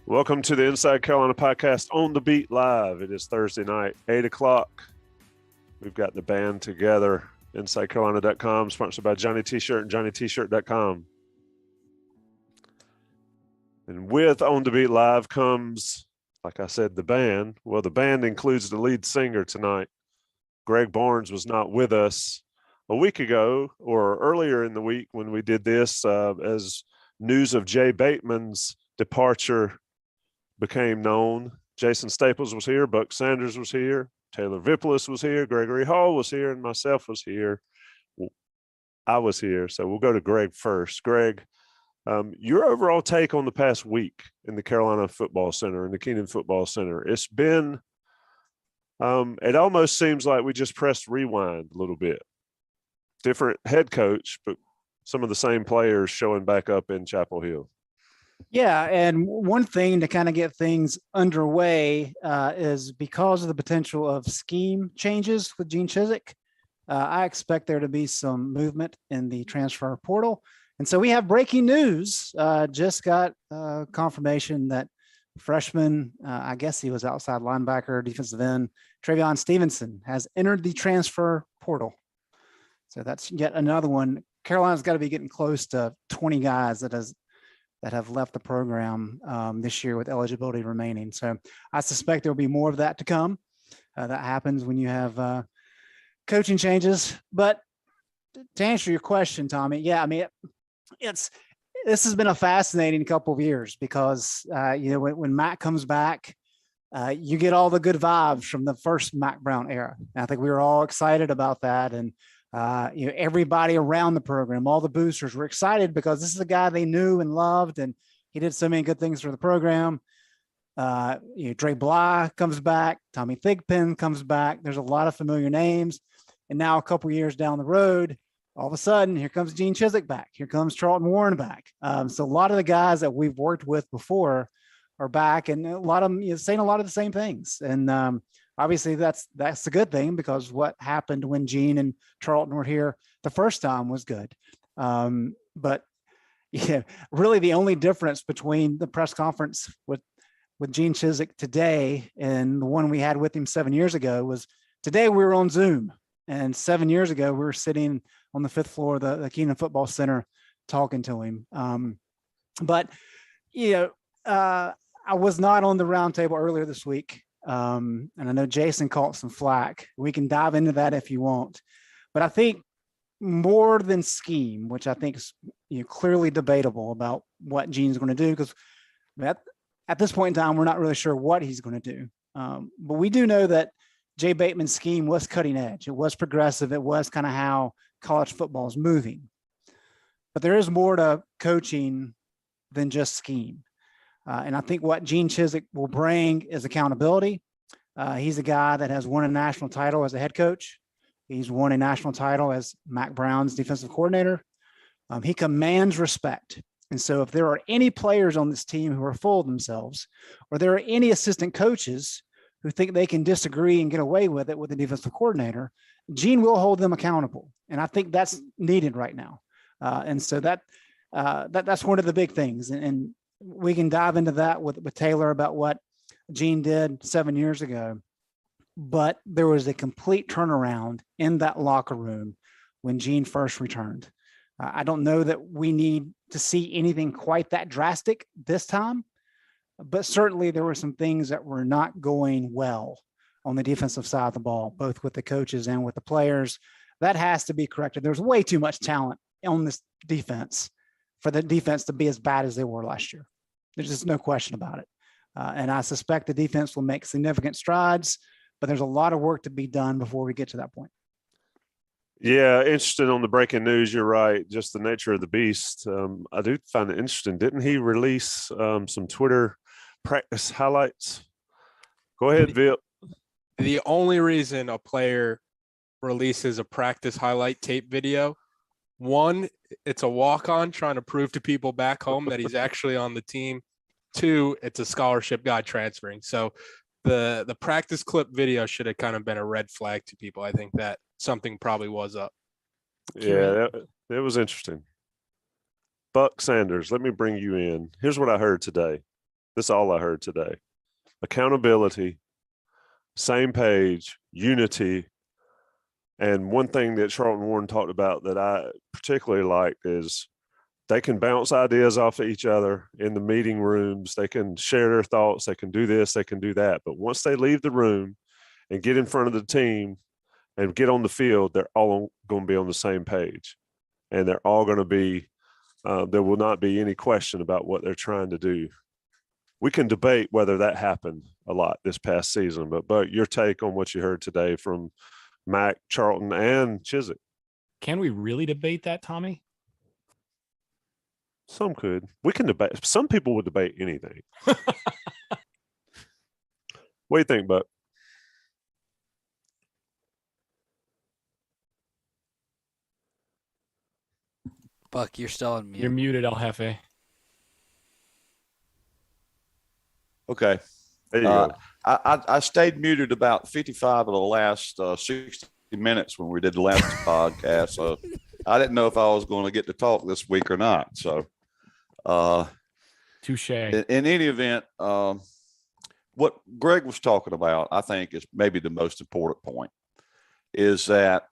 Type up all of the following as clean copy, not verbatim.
Welcome to the Inside Carolina podcast on the Beat Live. It is Thursday night, 8 o'clock. We've got the band together, InsideCarolina.com, sponsored by Johnny T-Shirt and JohnnyT-Shirt.com. And with On the Beat Live comes, like I said, the band. Well, the band includes the lead singer tonight. Greg Barnes was not with us a week ago or earlier in the week when we did this as news of Jay Bateman's departure became known. Jason Staples was here, Buck Sanders was here, Taylor Vippolis was here, Gregory Hall was here, and myself was here. I was here, so we'll go to Greg first. Greg, your overall take on the past week in the Carolina Football Center, in the Keenan Football Center. It's been, it almost seems like we just pressed rewind a little bit. Different head coach, but some of the same players showing back up in Chapel Hill. Yeah, and one thing to kind of get things underway is because of the potential of scheme changes with Gene Chizik, I expect there to be some movement in the transfer portal. And so we have breaking news. Just got confirmation that freshman, I guess he was outside linebacker, defensive end, Travion Stevenson has entered the transfer portal. So that's yet another one. Carolina's got to be getting close to 20 guys that have left the program this year with eligibility remaining. So I suspect there'll be more of that to come. That happens when you have coaching changes. But to answer your question, Tommy, yeah, I mean, this has been a fascinating couple of years because, when Matt comes back, you get all the good vibes from the first Mack Brown era. And I think we were all excited about that. And everybody around the program, all the boosters were excited because this is a guy they knew and loved, and he did so many good things for the program. Dre Bly comes back, Tommy Thigpen comes back. There's a lot of familiar names. And now a couple years down the road, all of a sudden, here comes Gene Chizik back. Here comes Charlton Warren back. So a lot of the guys that we've worked with before are back, and a lot of them saying a lot of the same things. And obviously, that's a good thing because what happened when Gene and Charlton were here the first time was good. But yeah, really the only difference between the press conference with Gene Chizik today and the one we had with him 7 years ago was today we were on Zoom, and 7 years ago we were sitting on the fifth floor of the Keenan Football Center talking to him. I was not on the roundtable earlier this week. And I know Jason caught some flack. We can dive into that if you want. But I think more than scheme, which I think is clearly debatable about what Gene's going to do, because at this point in time, we're not really sure what he's going to do. But we do know that Jay Bateman's scheme was cutting edge. It was progressive. It was kind of how college football is moving. But there is more to coaching than just scheme. And I think what Gene Chizik will bring is accountability. He's a guy that has won a national title as a head coach. He's won a national title as Mack Brown's defensive coordinator. He commands respect. And so if there are any players on this team who are full of themselves, or there are any assistant coaches who think they can disagree and get away with it with the defensive coordinator, Gene will hold them accountable. And I think that's needed right now. And so that's one of the big things. And we can dive into that with Taylor about what Gene did 7 years ago. But there was a complete turnaround in that locker room when Gene first returned. I don't know that we need to see anything quite that drastic this time, but certainly there were some things that were not going well on the defensive side of the ball, both with the coaches and with the players. That has to be corrected. There's way too much talent on this defense for the defense to be as bad as they were last year. There's just no question about it. And I suspect the defense will make significant strides, but there's a lot of work to be done before we get to that point. Yeah, interesting on the breaking news. You're right. Just the nature of the beast. I do find it interesting. Didn't he release some Twitter practice highlights? Go ahead, Vip. The only reason a player releases a practice highlight tape video, one, it's a walk-on trying to prove to people back home that he's actually on the team. Two, it's a scholarship guy transferring. So the practice clip video should have kind of been a red flag to people. I think that something probably was up. Yeah, it was interesting. Buck Sanders, let me bring you in. Here's what I heard today. That's all I heard today. Accountability, same page, unity. And one thing that Charlton Warren talked about that I particularly liked is they can bounce ideas off of each other in the meeting rooms. They can share their thoughts. They can do this, they can do that. But once they leave the room and get in front of the team and get on the field, they're all going to be on the same page. And they're all going to be, there will not be any question about what they're trying to do. We can debate whether that happened a lot this past season, but your take on what you heard today from Mack, Charlton, and Chizik. Can we really debate that, Tommy? Some could. We can debate. Some people would debate anything. What do you think, Buck? Buck, you're still on mute. You're muted, El Jefe. Okay. There you go. I stayed muted about 55 of the last 60 minutes when we did the last podcast. So I didn't know if I was going to get to talk this week or not. So, Touche. in any event, what Greg was talking about, I think, is maybe the most important point, is that,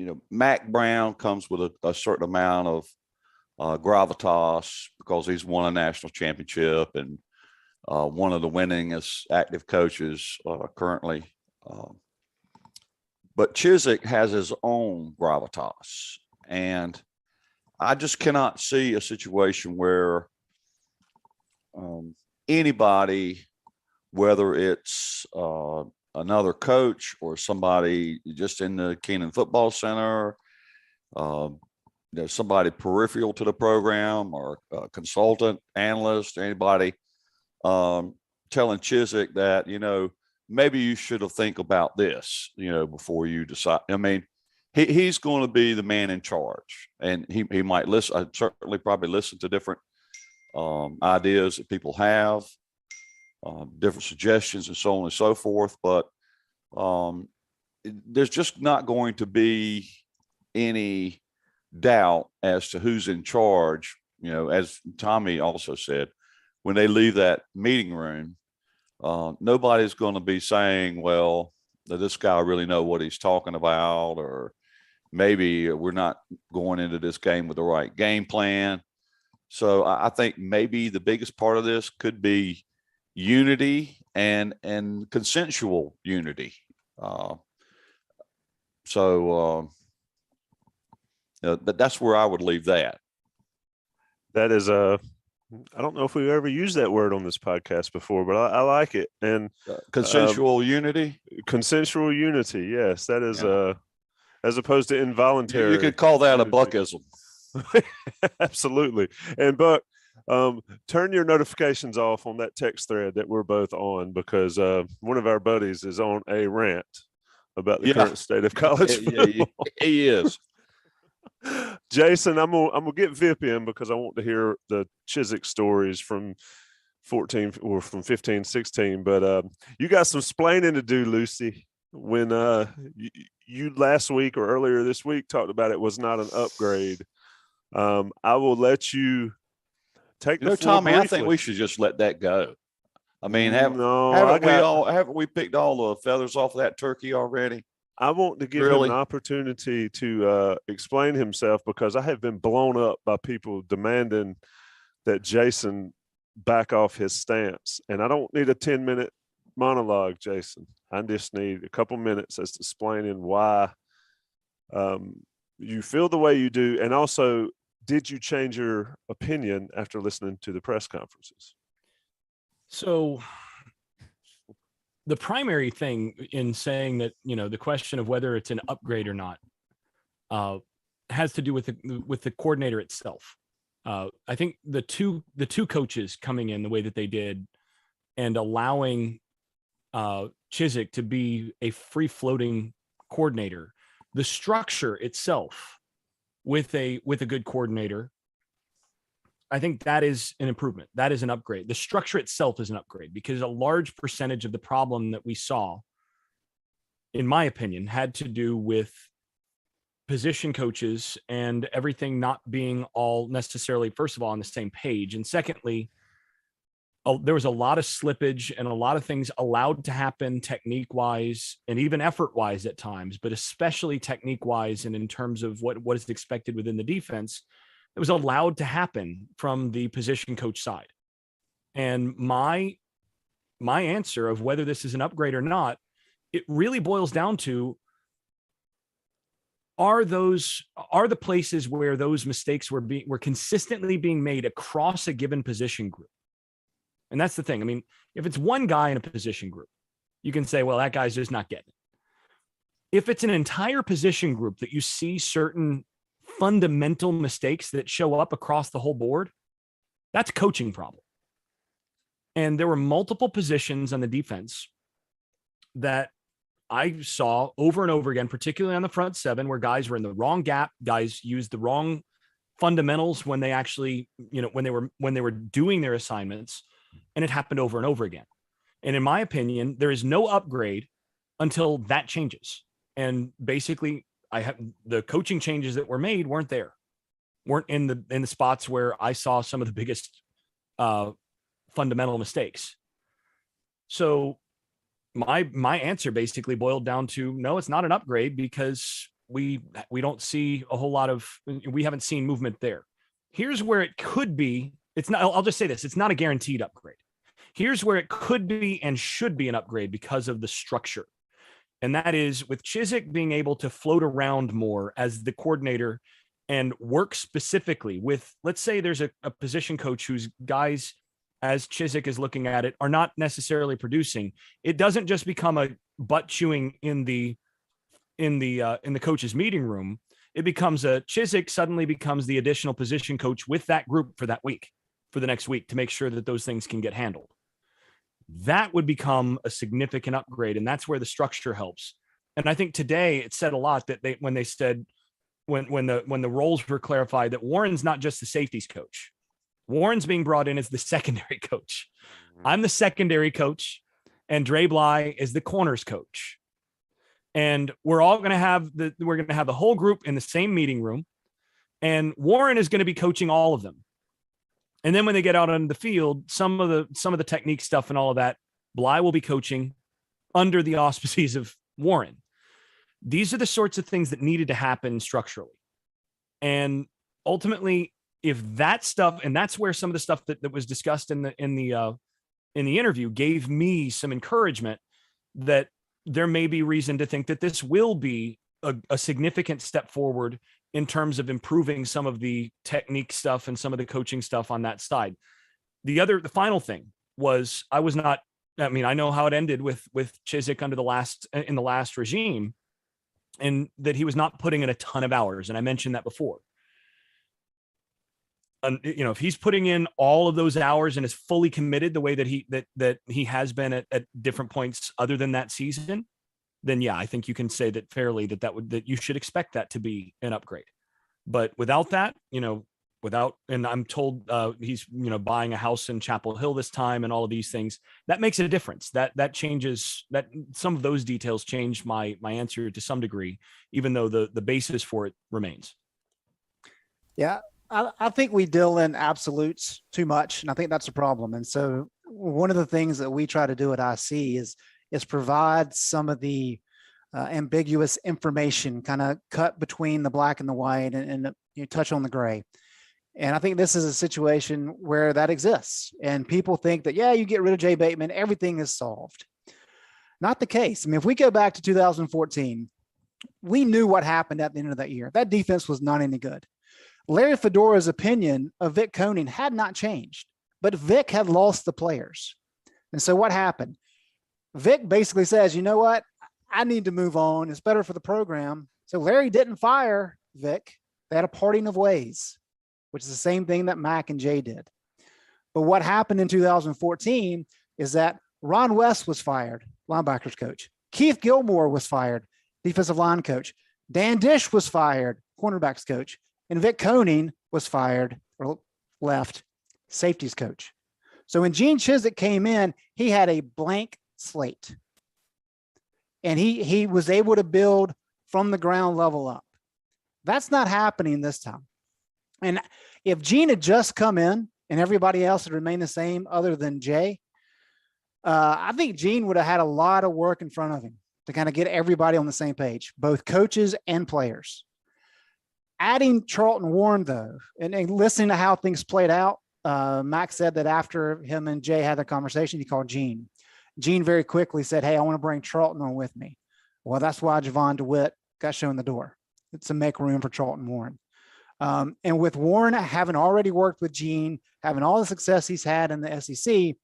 you know, Mack Brown comes with a certain amount of gravitas because he's won a national championship and one of the winningest active coaches currently. But Chizik has his own gravitas. And I just cannot see a situation where anybody, whether it's another coach or somebody just in the Keenan Football Center, there's somebody peripheral to the program or a consultant, analyst, or anybody telling Chizik that, you know, maybe you should have think about this, you know, before you decide. I mean, he's going to be the man in charge, and he might listen. I'd certainly probably listen to different ideas that people have, different suggestions and so on and so forth. But there's just not going to be any doubt as to who's in charge. You know, as Tommy also said, when they leave that meeting room, nobody's going to be saying, well, does this guy really know what he's talking about? Or maybe we're not going into this game with the right game plan. So I think maybe the biggest part of this could be unity and consensual unity. But that's where I would leave that. That is I don't know if we've ever used that word on this podcast before, but I like it. And Consensual unity. Consensual unity. Yes, that is as opposed to involuntary. You could call that a Buckism. Absolutely. And Buck, turn your notifications off on that text thread that we're both on, because one of our buddies is on a rant about the current state of college football. He is. Jason, I'm gonna get Vip in because I want to hear the Chizik stories from 14 or from 15, 16. But you got some splaining to do, Lucy. When you last week or earlier this week talked about it was not an upgrade. I will let you take the floor Tommy, briefly. I think we should just let that go. I mean, haven't we picked all the feathers off that turkey already? I want to give him an opportunity to explain himself, because I have been blown up by people demanding that Jason back off his stance. And I don't need a 10-minute monologue, Jason. I just need a couple minutes as to explaining why you feel the way you do. And also, did you change your opinion after listening to the press conferences? So the primary thing in saying that, you know, the question of whether it's an upgrade or not has to do with the coordinator itself. I think the two coaches coming in the way that they did and allowing Chizik to be a free-floating coordinator, the structure itself with a good coordinator, I think that is an improvement. That is an upgrade. The structure itself is an upgrade, because a large percentage of the problem that we saw, in my opinion, had to do with position coaches and everything not being all necessarily, first of all, on the same page. And secondly, there was a lot of slippage and a lot of things allowed to happen technique wise and even effort wise at times, but especially technique wise and in terms of what is expected within the defense, it was allowed to happen from the position coach side. And my answer of whether this is an upgrade or not, it really boils down to, are the places where those mistakes were consistently being made across a given position group? And that's the thing. I mean, if it's one guy in a position group, you can say, well, that guy's just not getting it. If it's an entire position group that you see certain fundamental mistakes that show up across the whole board, that's a coaching problem. And there were multiple positions on the defense that I saw over and over again, particularly on the front seven, where guys were in the wrong gap, guys used the wrong fundamentals when they actually, when they were doing their assignments, and it happened over and over again. And in my opinion, there is no upgrade until that changes. And basically, the coaching changes that were made weren't in the spots where I saw some of the biggest fundamental mistakes. So my answer basically boiled down to, no, it's not an upgrade, because we don't see a whole lot of, we haven't seen movement there. Here's where it could be. It's not, I'll just say this, it's not a guaranteed upgrade. Here's where it could be and should be an upgrade because of the structure. And that is with Chizik being able to float around more as the coordinator and work specifically with, let's say there's a position coach whose guys, as Chizik is looking at it, are not necessarily producing. It doesn't just become a butt chewing in the coach's meeting room. It becomes Chizik suddenly becomes the additional position coach with that group for that week, for the next week, to make sure that those things can get handled. That would become a significant upgrade. And that's where the structure helps. And I think today it said a lot that when the roles were clarified, that Warren's not just the safeties coach. Warren's being brought in as the secondary coach. I'm the secondary coach, and Dre Bly is the corners coach. And we're all going to have the whole group in the same meeting room, and Warren is going to be coaching all of them. And then when they get out on the field, some of the technique stuff and all of that, Bly will be coaching under the auspices of Warren. These are the sorts of things that needed to happen structurally. And ultimately, if that stuff, and that's where some of the stuff that was discussed in the interview gave me some encouragement that there may be reason to think that this will be a significant step forward in terms of improving some of the technique stuff and some of the coaching stuff on that side. The final thing was, I know how it ended with Chizik in the last regime, and that he was not putting in a ton of hours. And I mentioned that before. If he's putting in all of those hours and is fully committed the way that he has been at different points other than that season, then yeah, I think you can say that fairly that you should expect that to be an upgrade. But without that, and I'm told he's buying a house in Chapel Hill this time and all of these things, that makes a difference. That changes, that some of those details change my answer to some degree, even though the basis for it remains. Yeah. I think we deal in absolutes too much, and I think that's a problem. And so one of the things that we try to do at IC is provide some of the ambiguous information, kind of cut between the black and the white, and you touch on the gray. And I think this is a situation where that exists, and people think that, yeah, you get rid of Jay Bateman, everything is solved. Not the case. I mean, if we go back to 2014, we knew what happened at the end of that year. That defense was not any good. Larry Fedora's opinion of Vic Koenig had not changed, but Vic had lost the players. And so what happened? Vic basically says, you know what? I need to move on. It's better for the program. So Larry didn't fire Vic. They had a parting of ways, which is the same thing that Mack and Jay did. But what happened in 2014 is that Ron West was fired, linebackers coach. Keith Gilmore was fired, defensive line coach. Dan Dish was fired, cornerbacks coach. And Vic Koenig was fired or left, safeties coach. So when Gene Chizik came in, he had a blank slate. And he was able to build from the ground level up. That's not happening this time. And if Gene had just come in and everybody else had remained the same other than Jay, I think Gene would have had a lot of work in front of him to kind of get everybody on the same page, both coaches and players. Adding Charlton Warren, though, and listening to how things played out, Mack said that after him and Jay had the conversation, he called Gene. Gene very quickly said, hey, I want to bring Charlton on with me. Well, that's why Javon DeWitt got shown the door. It's to make room for Charlton Warren. And with Warren having already worked with Gene, having all the success he's had in the SEC,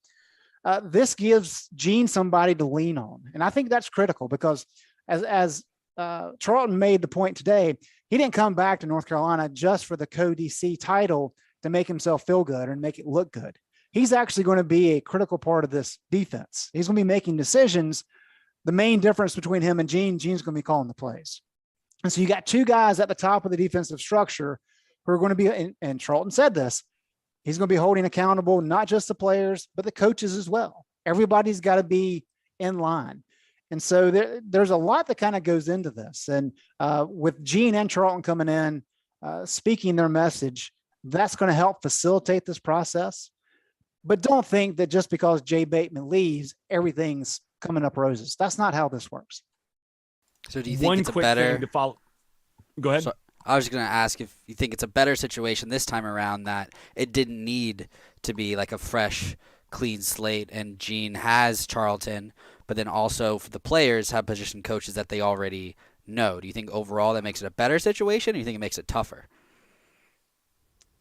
this gives Gene somebody to lean on. And I think that's critical because as Charlton made the point today, he didn't come back to North Carolina just for the co-DC title to make himself feel good or make it look good. He's actually going to be a critical part of this defense. He's going to be making decisions. The main difference between him and Gene's going to be calling the plays. And so you got two guys at the top of the defensive structure who are going to be, and Charlton said this, he's going to be holding accountable, not just the players, but the coaches as well. Everybody's got to be in line. And so there's a lot that kind of goes into this. And with Gene and Charlton coming in, speaking their message, that's going to help facilitate this process. But don't think that just because Jay Bateman leaves, everything's coming up roses. That's not how this works. So do you think it's a better? Thing to follow. Go ahead. So I was going to ask if you think it's a better situation this time around that it didn't need to be like a fresh, clean slate, and Gene has Charlton, but then also for the players have position coaches that they already know. Do you think overall that makes it a better situation, or do you think it makes it tougher?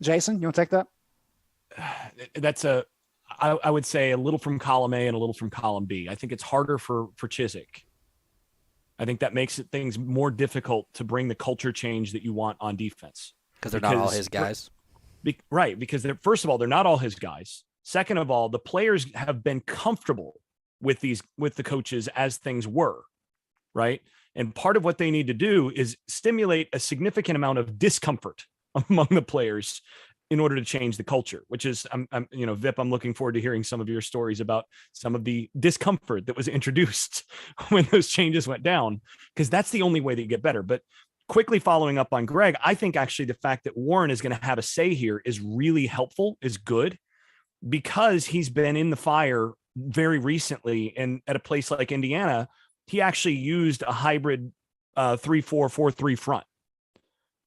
Jason, you want to take that? That's I would say a little from column A and a little from column B. I think it's harder for Chizik. I think that makes things more difficult to bring the culture change that you want on defense. Because they're not all his guys. Right. Because first of all, they're not all his guys. Second of all, the players have been comfortable with the coaches as things were. Right. And part of what they need to do is stimulate a significant amount of discomfort among the players in order to change the culture, which is, Vip, I'm looking forward to hearing some of your stories about some of the discomfort that was introduced when those changes went down, because that's the only way that you get better. But quickly following up on Greg, I think actually the fact that Warren is going to have a say here is really helpful, is good, because he's been in the fire very recently. And at a place like Indiana, he actually used a hybrid 3-4-4-3 front,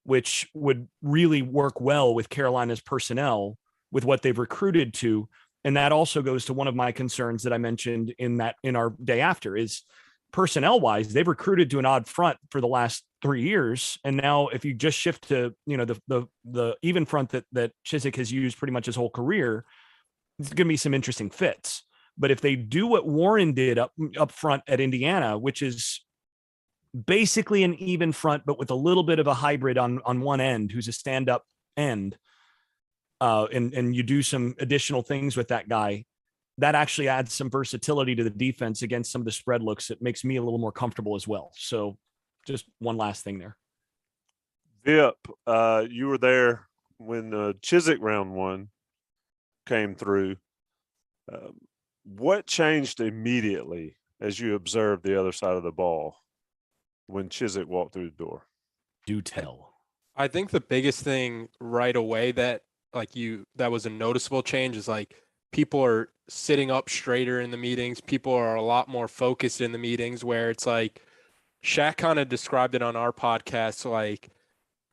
which would really work well with Carolina's personnel, with what they've recruited to. And that also goes to one of my concerns that I mentioned in our day after, is personnel wise, they've recruited to an odd front for the last 3 years. And now if you just shift to, the even front that Chizik has used pretty much his whole career, it's going to be some interesting fits. But if they do what Warren did up front at Indiana, which is basically an even front, but with a little bit of a hybrid on one end, who's a stand-up end, and you do some additional things with that guy, that actually adds some versatility to the defense against some of the spread looks. It makes me a little more comfortable as well. So just one last thing there. Vip, you were there when Chizik round one came through. What changed immediately as you observed the other side of the ball when Chizik walked through the door? Do tell. I think the biggest thing right away that was a noticeable change is like people are sitting up straighter in the meetings. People are a lot more focused in the meetings, where it's like Shaq kind of described it on our podcast. Like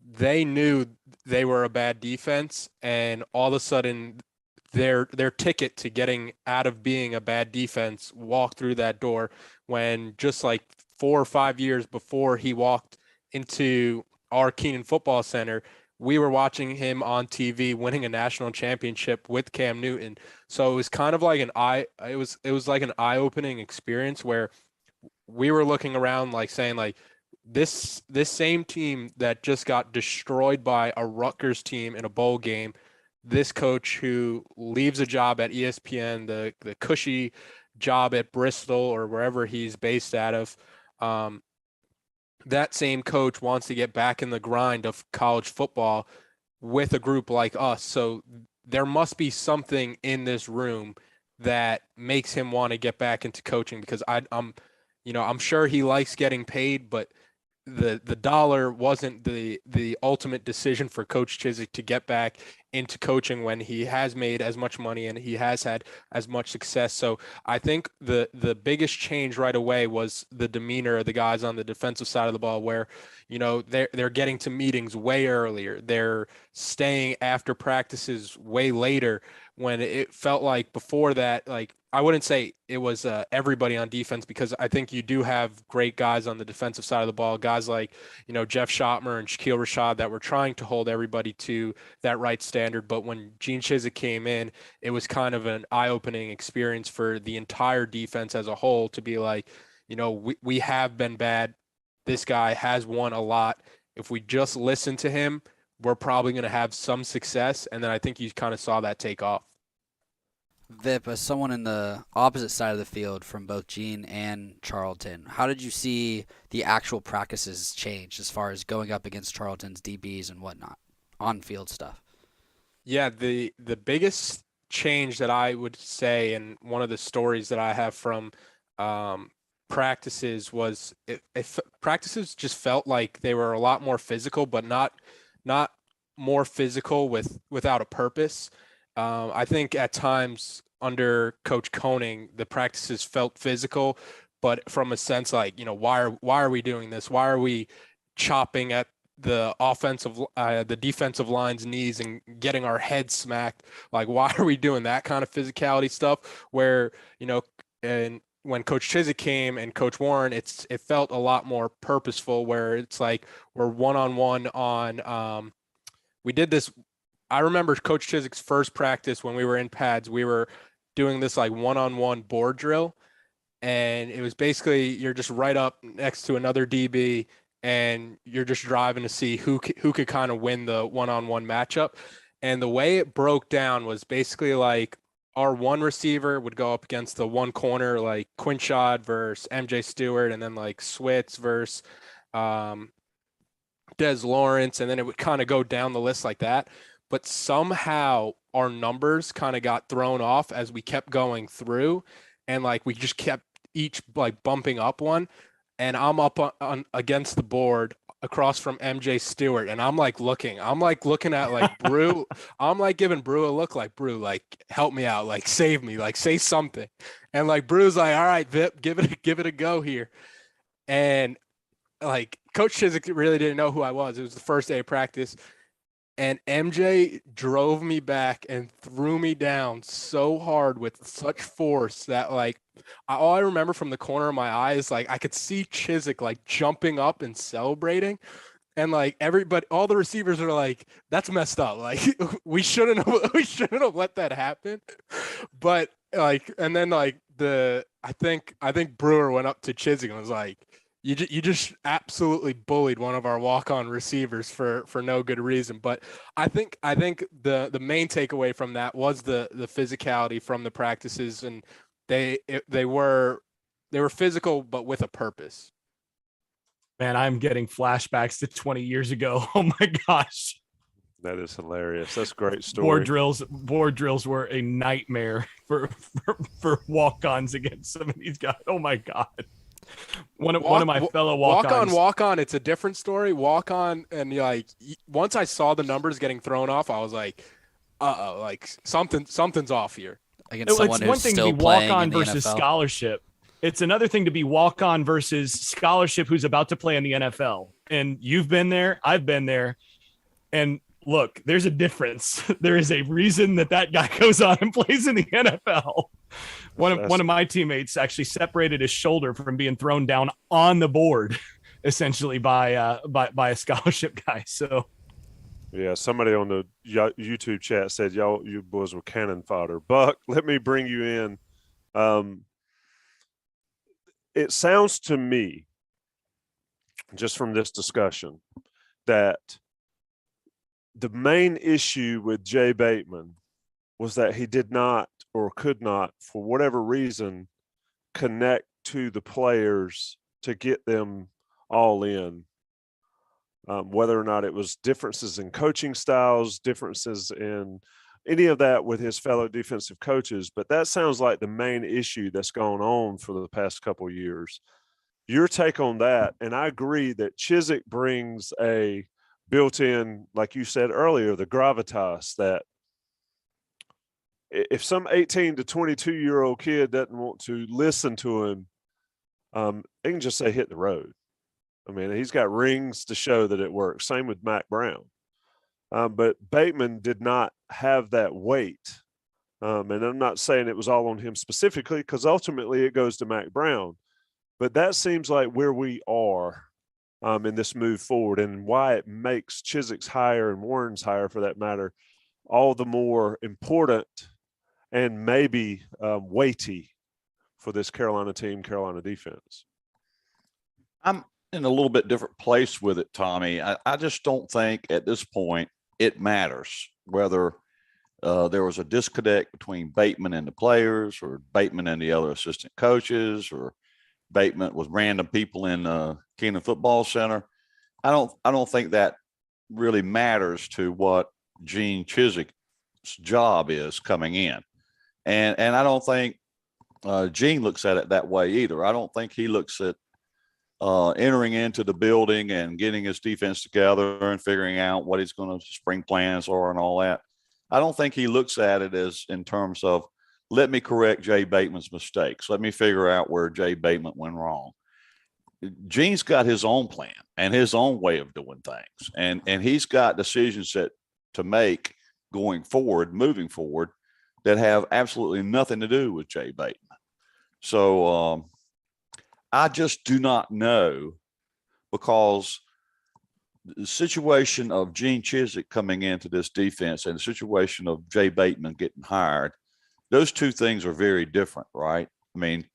they knew they were a bad defense, and all of a sudden their ticket to getting out of being a bad defense walked through that door, when just like 4 or 5 years before he walked into our Keenan Football Center, we were watching him on TV winning a national championship with Cam Newton. So it was kind of like it was like an eye-opening experience, where we were looking around like saying like this same team that just got destroyed by a Rutgers team in a bowl game, this coach who leaves a job at ESPN, the cushy job at Bristol or wherever he's based out of, that same coach wants to get back in the grind of college football with a group like us. So there must be something in this room that makes him want to get back into coaching, because I'm sure he likes getting paid, but the dollar wasn't the ultimate decision for Coach Chizik to get back into coaching when he has made as much money and he has had as much success. So I think the biggest change right away was the demeanor of the guys on the defensive side of the ball, where, you know, they're getting to meetings way earlier. They're staying after practices way later, when it felt like before that, like, I wouldn't say it was everybody on defense, because I think you do have great guys on the defensive side of the ball, guys like, you know, Jeff Schottmer and Shaquille Rashad, that were trying to hold everybody to that right standard. But when Gene Chizik came in, it was kind of an eye-opening experience for the entire defense as a whole to be like, you know, we have been bad. This guy has won a lot. If we just listen to him, we're probably going to have some success. And then I think you kind of saw that take off. Vip, as someone in the opposite side of the field from both Gene and Charlton, how did you see the actual practices change as far as going up against Charlton's DBs and whatnot, on-field stuff? Yeah, the biggest change that I would say, and one of the stories that I have from practices, was practices just felt like they were a lot more physical, but not more physical without a purpose. I think at times under Coach Koenig, the practices felt physical, but from a sense like, you know, why are we doing this? Why are we chopping at the defensive line's knees and getting our heads smacked? Like, why are we doing that kind of physicality stuff? Where, you know, and when Coach Chizik came and Coach Warren, it felt a lot more purposeful, where it's like we're one-on-one on. We did this. I remember Coach Chizik's first practice when we were in pads, we were doing this like one-on-one board drill. And it was basically, you're just right up next to another DB and you're just driving to see who could kind of win the one-on-one matchup. And the way it broke down was basically like our one receiver would go up against the one corner, like Quinshad versus MJ Stewart, and then like Switz versus Des Lawrence. And then it would kind of go down the list like that. But somehow our numbers kind of got thrown off as we kept going through, and like we just kept each like bumping up one, and I'm up on against the board across from MJ Stewart, and I'm like looking at like Brew. I'm like giving Brew a look like, Brew, like help me out, like save me, like say something. And like Brew's like, all right, Vip, give it a go here. And like Coach Chizik really didn't know who I was. It was the first day of practice. And MJ drove me back and threw me down so hard with such force that like all I remember from the corner of my eye is like I could see Chizik like jumping up and celebrating. And like everybody, all the receivers are like, that's messed up. Like we shouldn't have let that happen. But like, and then like I think Brewer went up to Chizik and was like, you just absolutely bullied one of our walk-on receivers for no good reason. But I think the main takeaway from that was the physicality from the practices, and they were physical but with a purpose. Man, I'm getting flashbacks to 20 years ago. Oh my gosh. That is hilarious. That's a great story. Board drills were a nightmare for walk-ons against some of these guys. Oh my God. One of my fellow walk-ons. Walk-on, it's a different story. Walk-on, and like once I saw the numbers getting thrown off, I was like, uh-oh, like something's off here. Against someone it's one who's thing to still be playing walk-on in the versus NFL. scholarship. It's another thing to be walk-on versus scholarship who's about to play in the NFL. And you've been there, I've been there. And look, there's a difference. There is a reason that guy goes on and plays in the NFL. One of my teammates actually separated his shoulder from being thrown down on the board, essentially by a scholarship guy. So, yeah, somebody on the YouTube chat said you boys were cannon fodder. Buck, let me bring you in. It sounds to me, just from this discussion, that the main issue with Jay Bateman was that he did not or could not, for whatever reason, connect to the players to get them all in. Whether or not it was differences in coaching styles, differences in any of that with his fellow defensive coaches, but that sounds like the main issue that's gone on for the past couple of years. Your take on that, and I agree that Chizik brings a built in, like you said earlier, the gravitas that if some 18 to 22-year-old kid doesn't want to listen to him, they can just say hit the road. I mean, he's got rings to show that it works. Same with Mack Brown. But Bateman did not have that weight. And I'm not saying it was all on him specifically, because ultimately it goes to Mack Brown. But that seems like where we are in this move forward, and why it makes Chizik's hire and Warren's hire, for that matter, all the more important and maybe weighty for this Carolina team, Carolina defense. I'm in a little bit different place with it, Tommy. I just don't think at this point it matters whether there was a disconnect between Bateman and the players, or Bateman and the other assistant coaches, or Bateman with random people in Keenan Football Center. I don't think that really matters to what Gene Chizik's job is coming in. And I don't think Gene looks at it that way either. I don't think he looks at entering into the building and getting his defense together and figuring out what he's going to spring plans are and all that. I don't think he looks at it as in terms of, let me correct Jay Bateman's mistakes. Let me figure out where Jay Bateman went wrong. Gene's got his own plan and his own way of doing things. And he's got decisions to make going forward, moving forward, that have absolutely nothing to do with Jay Bateman. So I just do not know, because the situation of Gene Chizik coming into this defense and the situation of Jay Bateman getting hired, those two things are very different, right? I mean,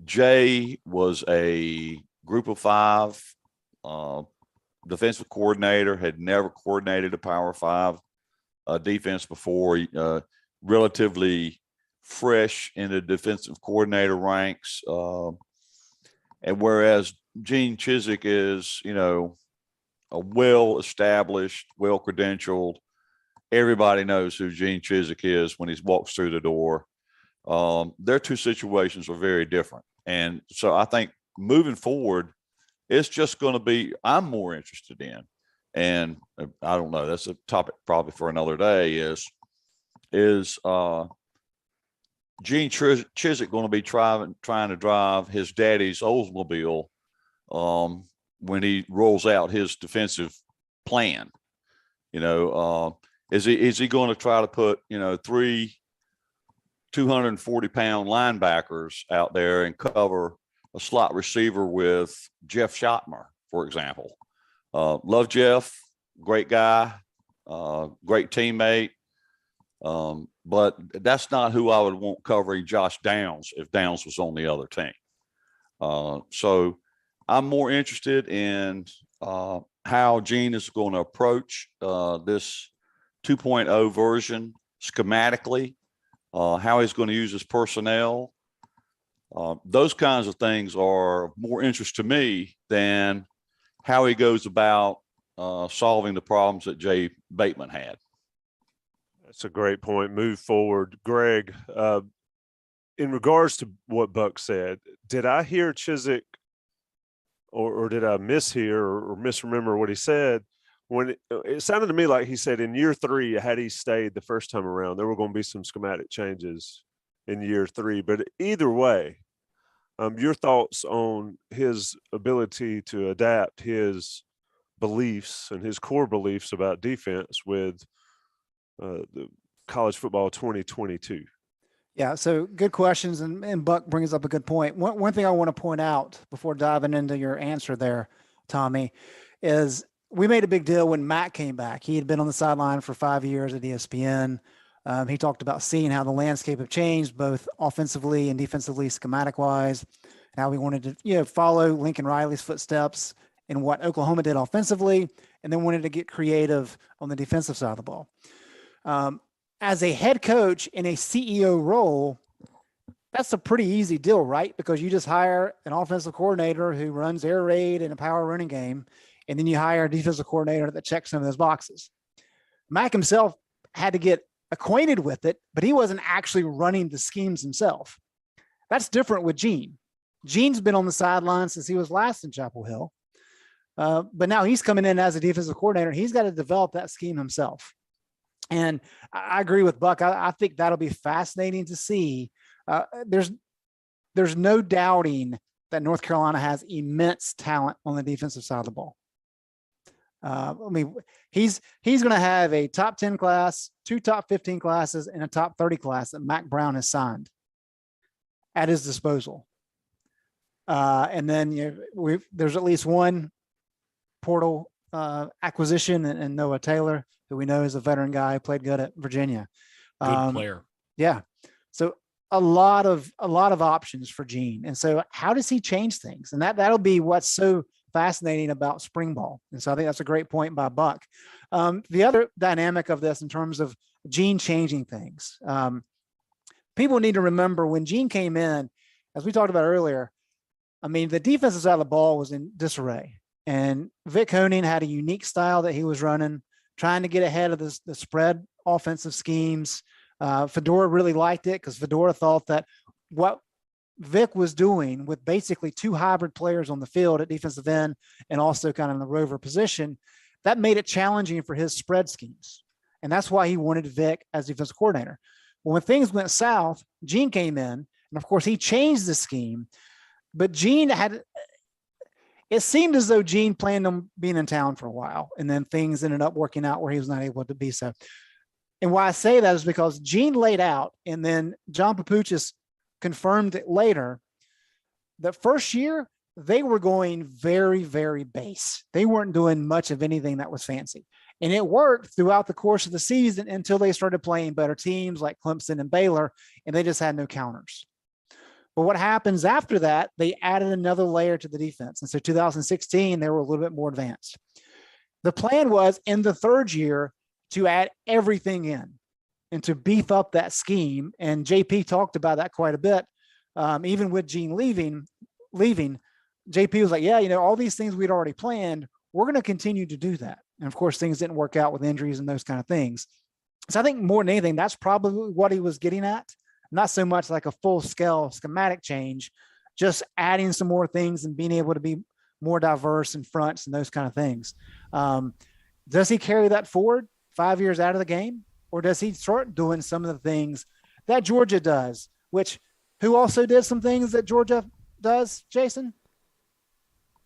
Jay was a group of five defensive coordinator, had never coordinated a Power Five defense before, relatively fresh in the defensive coordinator ranks. And whereas Gene Chizik is, a well-established, well-credentialed, everybody knows who Gene Chizik is when he walks through the door. Their two situations are very different. And so I think moving forward, it's just going to be, I'm more interested in, and I don't know, that's a topic probably for another day, is Gene Chizik going to be trying to drive his daddy's Oldsmobile when he rolls out his defensive plan? Is he going to try to put, 3 240-pound linebackers out there and cover a slot receiver with Jeff Schottmer, for example? Love Jeff, great guy, great teammate. But that's not who I would want covering Josh Downs if Downs was on the other team. So I'm more interested in how Gene is going to approach this 2.0 version schematically, how he's going to use his personnel. Those kinds of things are more interest to me than how he goes about solving the problems that Jay Bateman had. That's a great point. Move forward. Greg, in regards to what Buck said, did I hear Chizik or did I mishear or misremember what he said? When it sounded to me like he said in year 3, had he stayed the first time around, there were going to be some schematic changes in year 3. But either way, your thoughts on his ability to adapt his beliefs and his core beliefs about defense with the college football 2022. Yeah, so good questions, and Buck brings up a good point. One thing I want to point out before diving into your answer there, Tommy, is we made a big deal when Matt came back. He had been on the sideline for 5 years at ESPN. He talked about seeing how the landscape have changed, both offensively and defensively, schematic-wise, how we wanted to follow Lincoln Riley's footsteps in what Oklahoma did offensively, and then wanted to get creative on the defensive side of the ball. As a head coach in a CEO role, that's a pretty easy deal, right? Because you just hire an offensive coordinator who runs air raid and a power running game, and then you hire a defensive coordinator that checks some of those boxes. Mack himself had to get acquainted with it, but he wasn't actually running the schemes himself. That's different with Gene. Gene's been on the sideline since he was last in Chapel Hill. But now he's coming in as a defensive coordinator. He's got to develop that scheme himself. And I agree with Buck. I think that'll be fascinating to see. There's no doubting that North Carolina has immense talent on the defensive side of the ball. I mean, he's going to have a top 10 class, 2 top 15 classes, and a top 30 class that Mack Brown has signed at his disposal. And then there's at least one portal acquisition and Noah Taylor, who we know is a veteran guy, played good at Virginia. Good player. Yeah. So a lot of options for Gene. And so how does he change things? And that'll be what's so fascinating about spring ball. And so I think that's a great point by Buck. The other dynamic of this in terms of Gene changing things, people need to remember when Gene came in, as we talked about earlier, I mean, the defensive side of the ball was in disarray, and Vic Honing had a unique style that he was running, trying to get ahead of the spread offensive schemes. Fedora really liked it because Fedora thought that what Vic was doing with basically 2 hybrid players on the field at defensive end and also kind of in the rover position, that made it challenging for his spread schemes. And that's why he wanted Vic as defensive coordinator. Well, when things went south, Gene came in, and of course he changed the scheme, but Gene it seemed as though Gene planned on being in town for a while, and then things ended up working out where he was not able to be so. And why I say that is because Gene laid out, and then John Papuchis confirmed it later, that first year they were going very, very base. They weren't doing much of anything that was fancy. And it worked throughout the course of the season until they started playing better teams like Clemson and Baylor, and they just had no counters. But what happens after that, they added another layer to the defense. And so 2016, they were a little bit more advanced. The plan was in the third year to add everything in and to beef up that scheme. And JP talked about that quite a bit. Even with Gene leaving, JP was like, yeah, all these things we'd already planned, we're going to continue to do that. And of course, things didn't work out with injuries and those kind of things. So I think more than anything, that's probably what he was getting at. Not so much like a full scale schematic change, just adding some more things and being able to be more diverse in fronts and those kind of things. Does he carry that forward 5 years out of the game? Or does he start doing some of the things that Georgia does, who also did some things that Georgia does, Jason?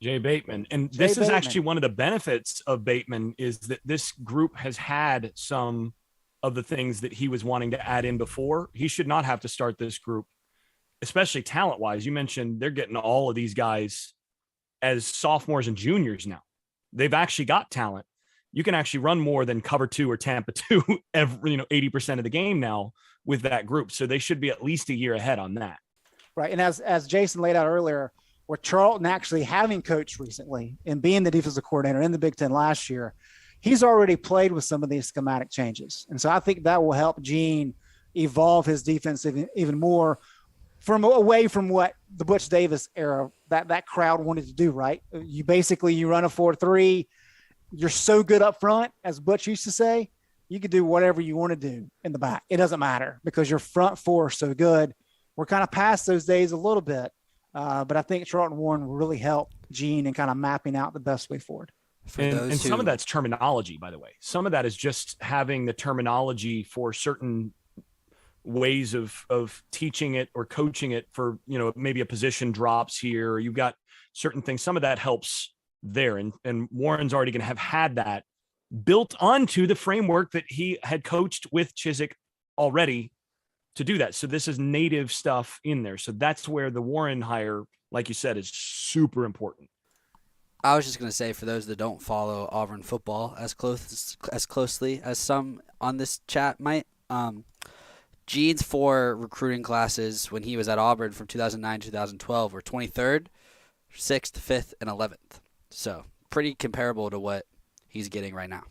Jay Bateman. And this is actually one of the benefits of Bateman is that this group has had some of the things that he was wanting to add in before. He should not have to start this group, especially talent-wise. You mentioned they're getting all of these guys as sophomores and juniors now. They've actually got talent. You can actually run more than cover 2 or Tampa 2 every 80% of the game now with that group. So they should be at least a year ahead on that. Right. And as Jason laid out earlier, with Charlton actually having coached recently and being the defensive coordinator in the Big Ten last year, he's already played with some of these schematic changes. And so I think that will help Gene evolve his defense even more away from what the Butch Davis era, that crowd wanted to do, right? You run a 4-3. You're so good up front, as Butch used to say, you could do whatever you want to do in the back. It doesn't matter because your front four is so good. We're kind of past those days a little bit. But I think Charlton Warren will really help Gene in kind of mapping out the best way forward. And some of that's terminology, by the way. Some of that is just having the terminology for certain ways of teaching it or coaching it for, maybe a position drops here, or you've got certain things. Some of that helps there. And Warren's already going to have had that built onto the framework that he had coached with Chizik already to do that. So this is native stuff in there. So that's where the Warren hire, like you said, is super important. I was just going to say, for those that don't follow Auburn football as closely as some on this chat might, Gene's 4 recruiting classes when he was at Auburn from 2009 to 2012 were 23rd, 6th, 5th, and 11th. So pretty comparable to what he's getting right now.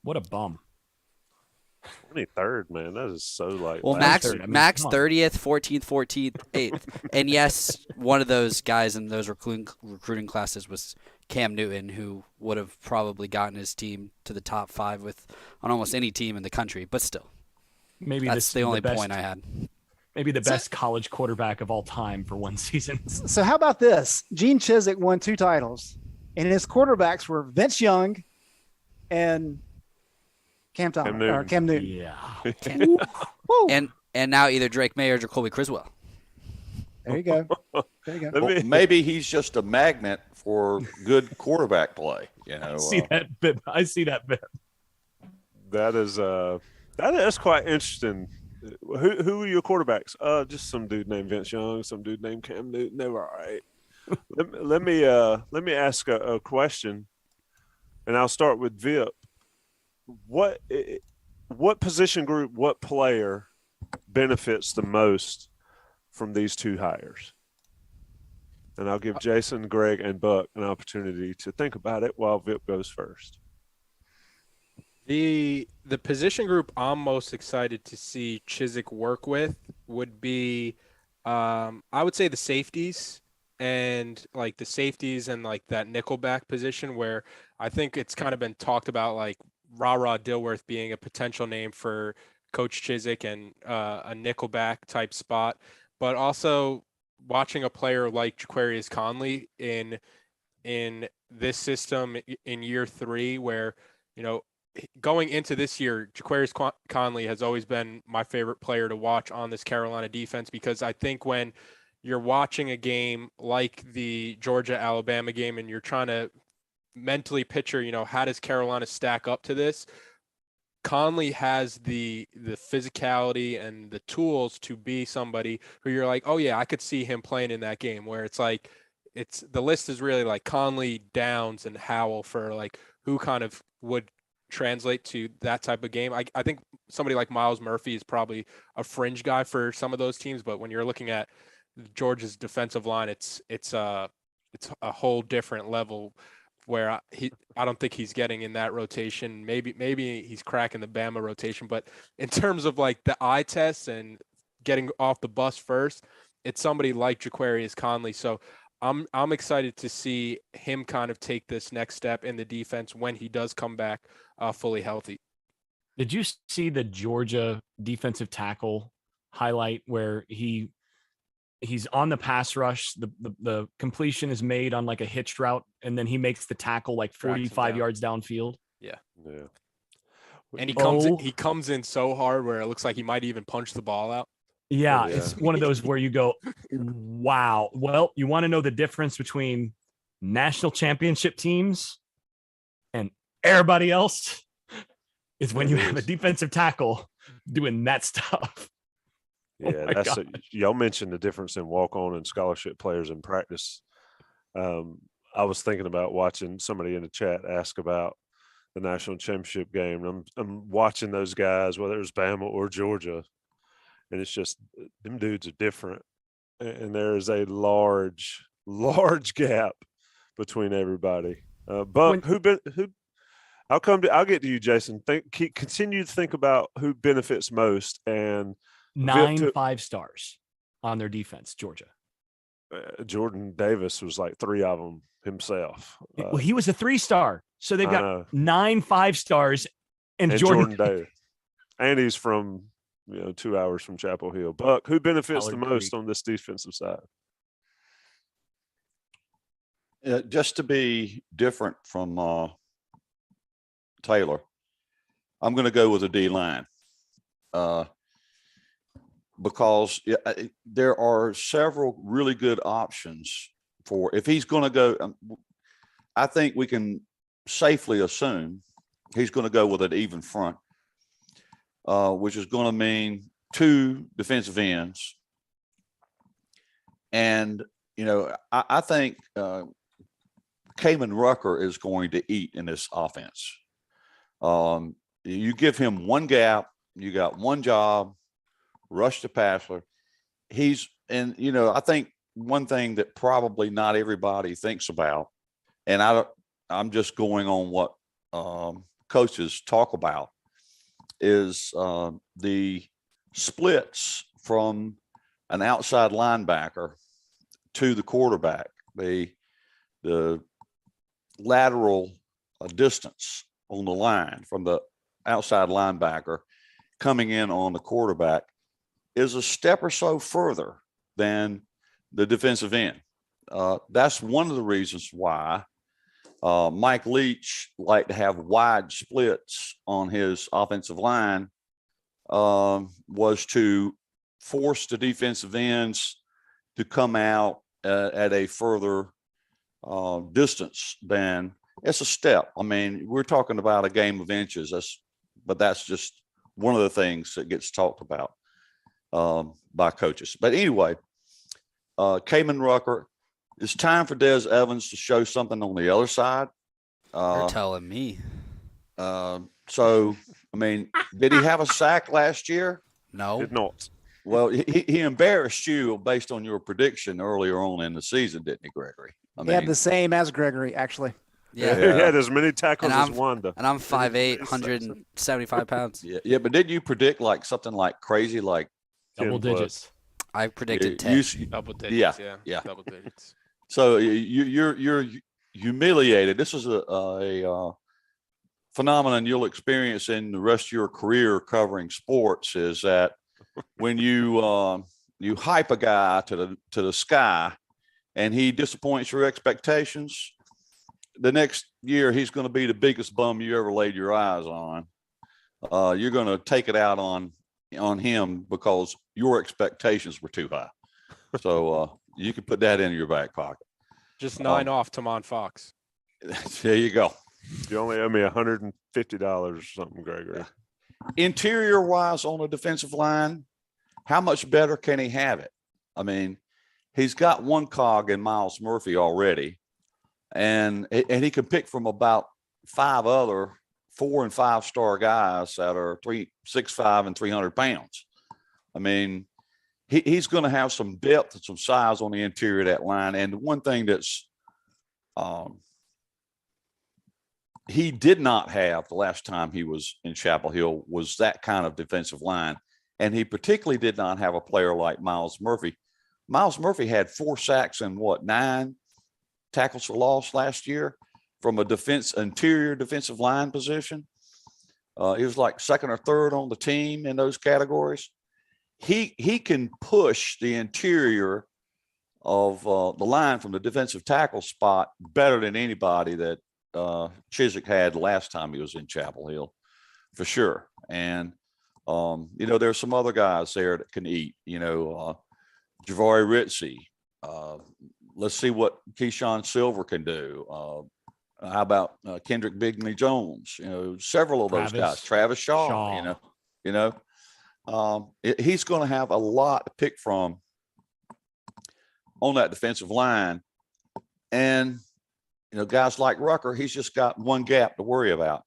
What a bum. 23rd, man. That is so like. Well, Max 30th, 14th, 14th, 8th. And yes, one of those guys in those recruiting classes was Cam Newton, who would have probably gotten his team to the top 5 on almost any team in the country. But still, maybe that's the only point I had. Maybe the best college quarterback of all time for one season. So how about this? Gene Chizik won 2 titles and his quarterbacks were Vince Young and Cam Newton. Yeah. Woo. And now either Drake May or Jacoby Criswell. There you go. There you go. Well, maybe he's just a magnet for good quarterback play. You know, I see that bit. That is quite interesting. Who are your quarterbacks? Just some dude named Vince Young, some dude named Cam Newton. They were all right. let me ask a question, and I'll start with Vip. What position group, what player benefits the most from these two hires? And I'll give Jason, Greg, and Buck an opportunity to think about it while Vip goes first. The position group I'm most excited to see Chizik work with would be, I would say the safeties and like that nickelback position, where I think it's kind of been talked about like Dilworth being a potential name for Coach Chizik and a nickelback type spot, but also watching a player like Jaquarius Conley in this system in year 3, where, you know, going into this year, Jaquarius Conley has always been my favorite player to watch on this Carolina defense, because I think when you're watching a game like the Georgia-Alabama game and you're trying to mentally picture, you know, how does Carolina stack up to this? Conley has the physicality and the tools to be somebody who you're like, oh yeah, I could see him playing in that game, where it's like, the list is really like Conley, Downs, and Howell for like who kind of would translate to that type of game. I think somebody like Miles Murphy is probably a fringe guy for some of those teams, but when you're looking at Georgia's defensive line, it's a whole different level, where I don't think he's getting in that rotation. Maybe he's cracking the Bama rotation, but in terms of like the eye test and getting off the bus first, it's somebody like Jaquarius Conley. So I'm excited to see him kind of take this next step in the defense when he does come back fully healthy. Did you see the Georgia defensive tackle highlight where he's on the pass rush, the completion is made on like a hitch route, and then he makes the tackle like 45 yards downfield? Yeah. And he comes in so hard where it looks like he might even punch the ball out. Yeah, it's one of those where you go, wow. Well, you want to know the difference between national championship teams and everybody else is when you have a defensive tackle doing that stuff. Yeah, y'all mentioned the difference in walk-on and scholarship players in practice. I was thinking about watching somebody in the chat ask about the national championship game. I'm watching those guys, whether it was Bama or Georgia, and it's just them dudes are different, and there is a large gap between everybody. But I'll get to you, Jason. Continue to think about who benefits most, and 9 5-stars on their defense, Georgia. Jordan Davis was like 3 of them himself. Well, he was a 3-star, so they've got 9 5-stars, and Jordan Davis, and he's from 2 hours from Chapel Hill. Buck, who benefits the most on this defensive side? Just to be different from Taylor, I'm going to go with a D line. Because there are several really good options for if he's going to go. I think we can safely assume he's going to go with an even front, which is going to mean 2 defensive ends. And, I think Kamen Rucker is going to eat in this offense. You give him one gap, you got one job. Rush the passer. I think one thing that probably not everybody thinks about, and I'm just going on what coaches talk about, is the splits from an outside linebacker to the quarterback, the lateral distance on the line from the outside linebacker coming in on the quarterback is a step or so further than the defensive end. That's one of the reasons why Mike Leach liked to have wide splits on his offensive line, was to force the defensive ends to come out at a further distance than it's a step. I mean, we're talking about a game of inches. But that's just one of the things that gets talked about by coaches. But anyway, Kamen Rucker, it's time for Des Evans to show something on the other side. You're telling me. So, I mean, did he have a sack last year? No. Did not. Well, he embarrassed you based on your prediction earlier on in the season, didn't he, Gregory? He had the same as Gregory, actually. Yeah. He had as many tackles as Wanda. And I'm 5'8", 175 pounds. Yeah, but didn't you predict like something like crazy, like Double 10 plus. digits. I predicted 10. Double digits. Yeah. Double digits. So you're humiliated. This is a phenomenon you'll experience in the rest of your career covering sports, is that when you hype a guy to the sky and he disappoints your expectations, the next year he's going to be the biggest bum you ever laid your eyes on. You're going to take it out on him because your expectations were too high. So you can put that in your back pocket. Just 9 off Tamon Fox. There you go. You only owe me $150 or something, Gregory. Interior wise on the defensive line, how much better can he have it? I mean, he's got one cog in Miles Murphy already, and he can pick from about 5 other 4- and 5-star guys that are 6'5" and 300 pounds. I mean, he's going to have some depth and some size on the interior of that line. And the one thing that's he did not have the last time he was in Chapel Hill was that kind of defensive line. And he particularly did not have a player like Miles Murphy. Miles Murphy had 4 sacks and 9 tackles for loss last year from a interior defensive line position. He was like 2nd or 3rd on the team in those categories. He can push the interior of the line from the defensive tackle spot better than anybody that Chizik had last time he was in Chapel Hill, for sure. And there's some other guys there that can eat. Javari Ritzie. Let's see what Keyshawn Silver can do. How about Kendrick Bigney Jones? Several of those guys. Travis Shaw. He's going to have a lot to pick from on that defensive line. And, guys like Rucker, he's just got one gap to worry about.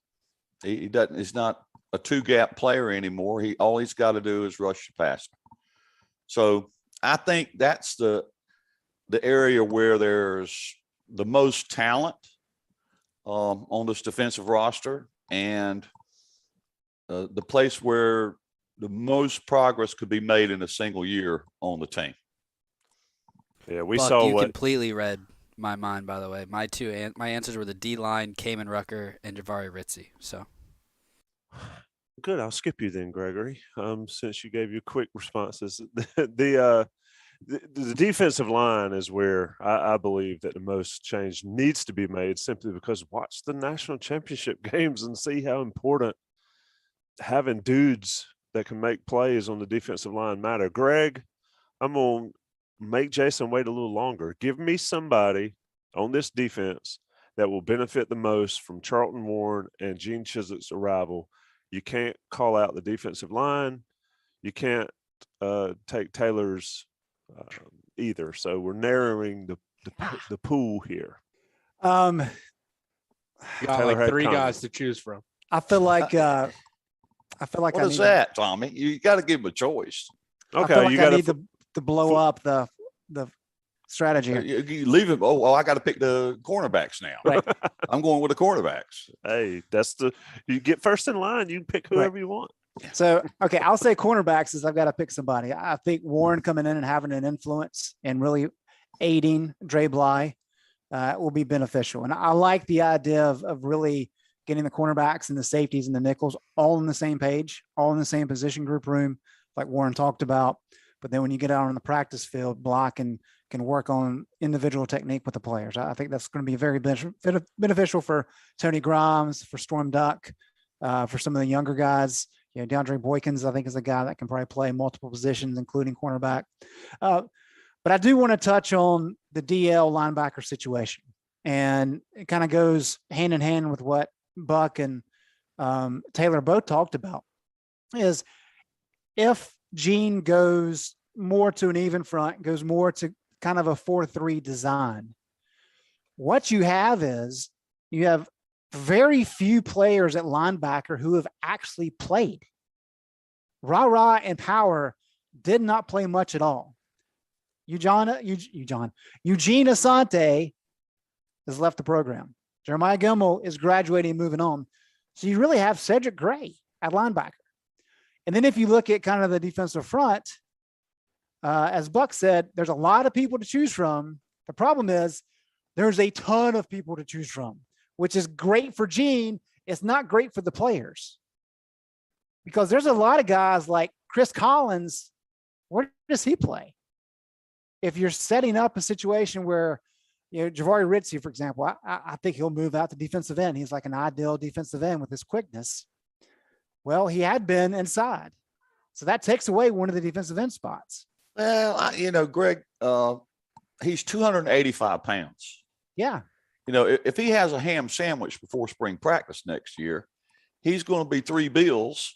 He's not a 2-gap player anymore. All he's got to do is rush the passer. So I think that's the area where there's the most talent on this defensive roster, and the place where the most progress could be made in a single year on the team. Yeah, we Buck, saw you what completely read my mind, by the way. My answers were the D-line, Kamen Rucker, and Javari Ritzie. So good. I'll skip you then, Gregory. Since you gave your quick responses, the defensive line is where I believe that the most change needs to be made, simply because watch the national championship games and see how important having dudes that can make plays on the defensive line matter. Greg, I'm going to make Jason wait a little longer. Give me somebody on this defense that will benefit the most from Charlton Warren and Gene Chizik's arrival. You can't call out the defensive line. You can't take Taylor's either. So we're narrowing the pool here. You got Taylor like 3 had guys to choose from. I feel like What is that, Tommy? You got to give him a choice. Okay, you got to blow up the strategy. You leave him. Oh, I got to pick the cornerbacks now. Right. I'm going with the cornerbacks. Hey, you get first in line. You can pick whoever you want. So, okay, I'll say cornerbacks is I've got to pick somebody. I think Warren coming in and having an influence and really aiding Dre Bly will be beneficial. And I like the idea of really getting the cornerbacks and the safeties and the nickels all on the same page, all in the same position group room, like Warren talked about. But then when you get out on the practice field, Block and can work on individual technique with the players. I think that's going to be very beneficial for Tony Grimes, for Storm Duck, for some of the younger guys. DeAndre Boykins, I think, is a guy that can probably play multiple positions, including cornerback. But I do want to touch on the DL linebacker situation. And it kind of goes hand in hand with what Buck and Taylor both talked about, is if Gene goes more to an even front, goes more to kind of a 4-3 design, what you have is you have very few players at linebacker who have actually played. Ra and Power did not play much at all. Eugene Asante has left the program. Jeremiah Gemmel is graduating and moving on. So you really have Cedric Gray at linebacker. And then if you look at kind of the defensive front, as Buck said, there's a lot of people to choose from. The problem is there's a ton of people to choose from, which is great for Gene. It's not great for the players, because there's a lot of guys like Chris Collins. Where does he play? If you're setting up a situation where, Javari Ritzie, for example, I think he'll move out to defensive end. He's like an ideal defensive end with his quickness. Well, he had been inside. So that takes away one of the defensive end spots. Well, Greg, he's 285 pounds. Yeah. If he has a ham sandwich before spring practice next year, he's going to be 3 bills,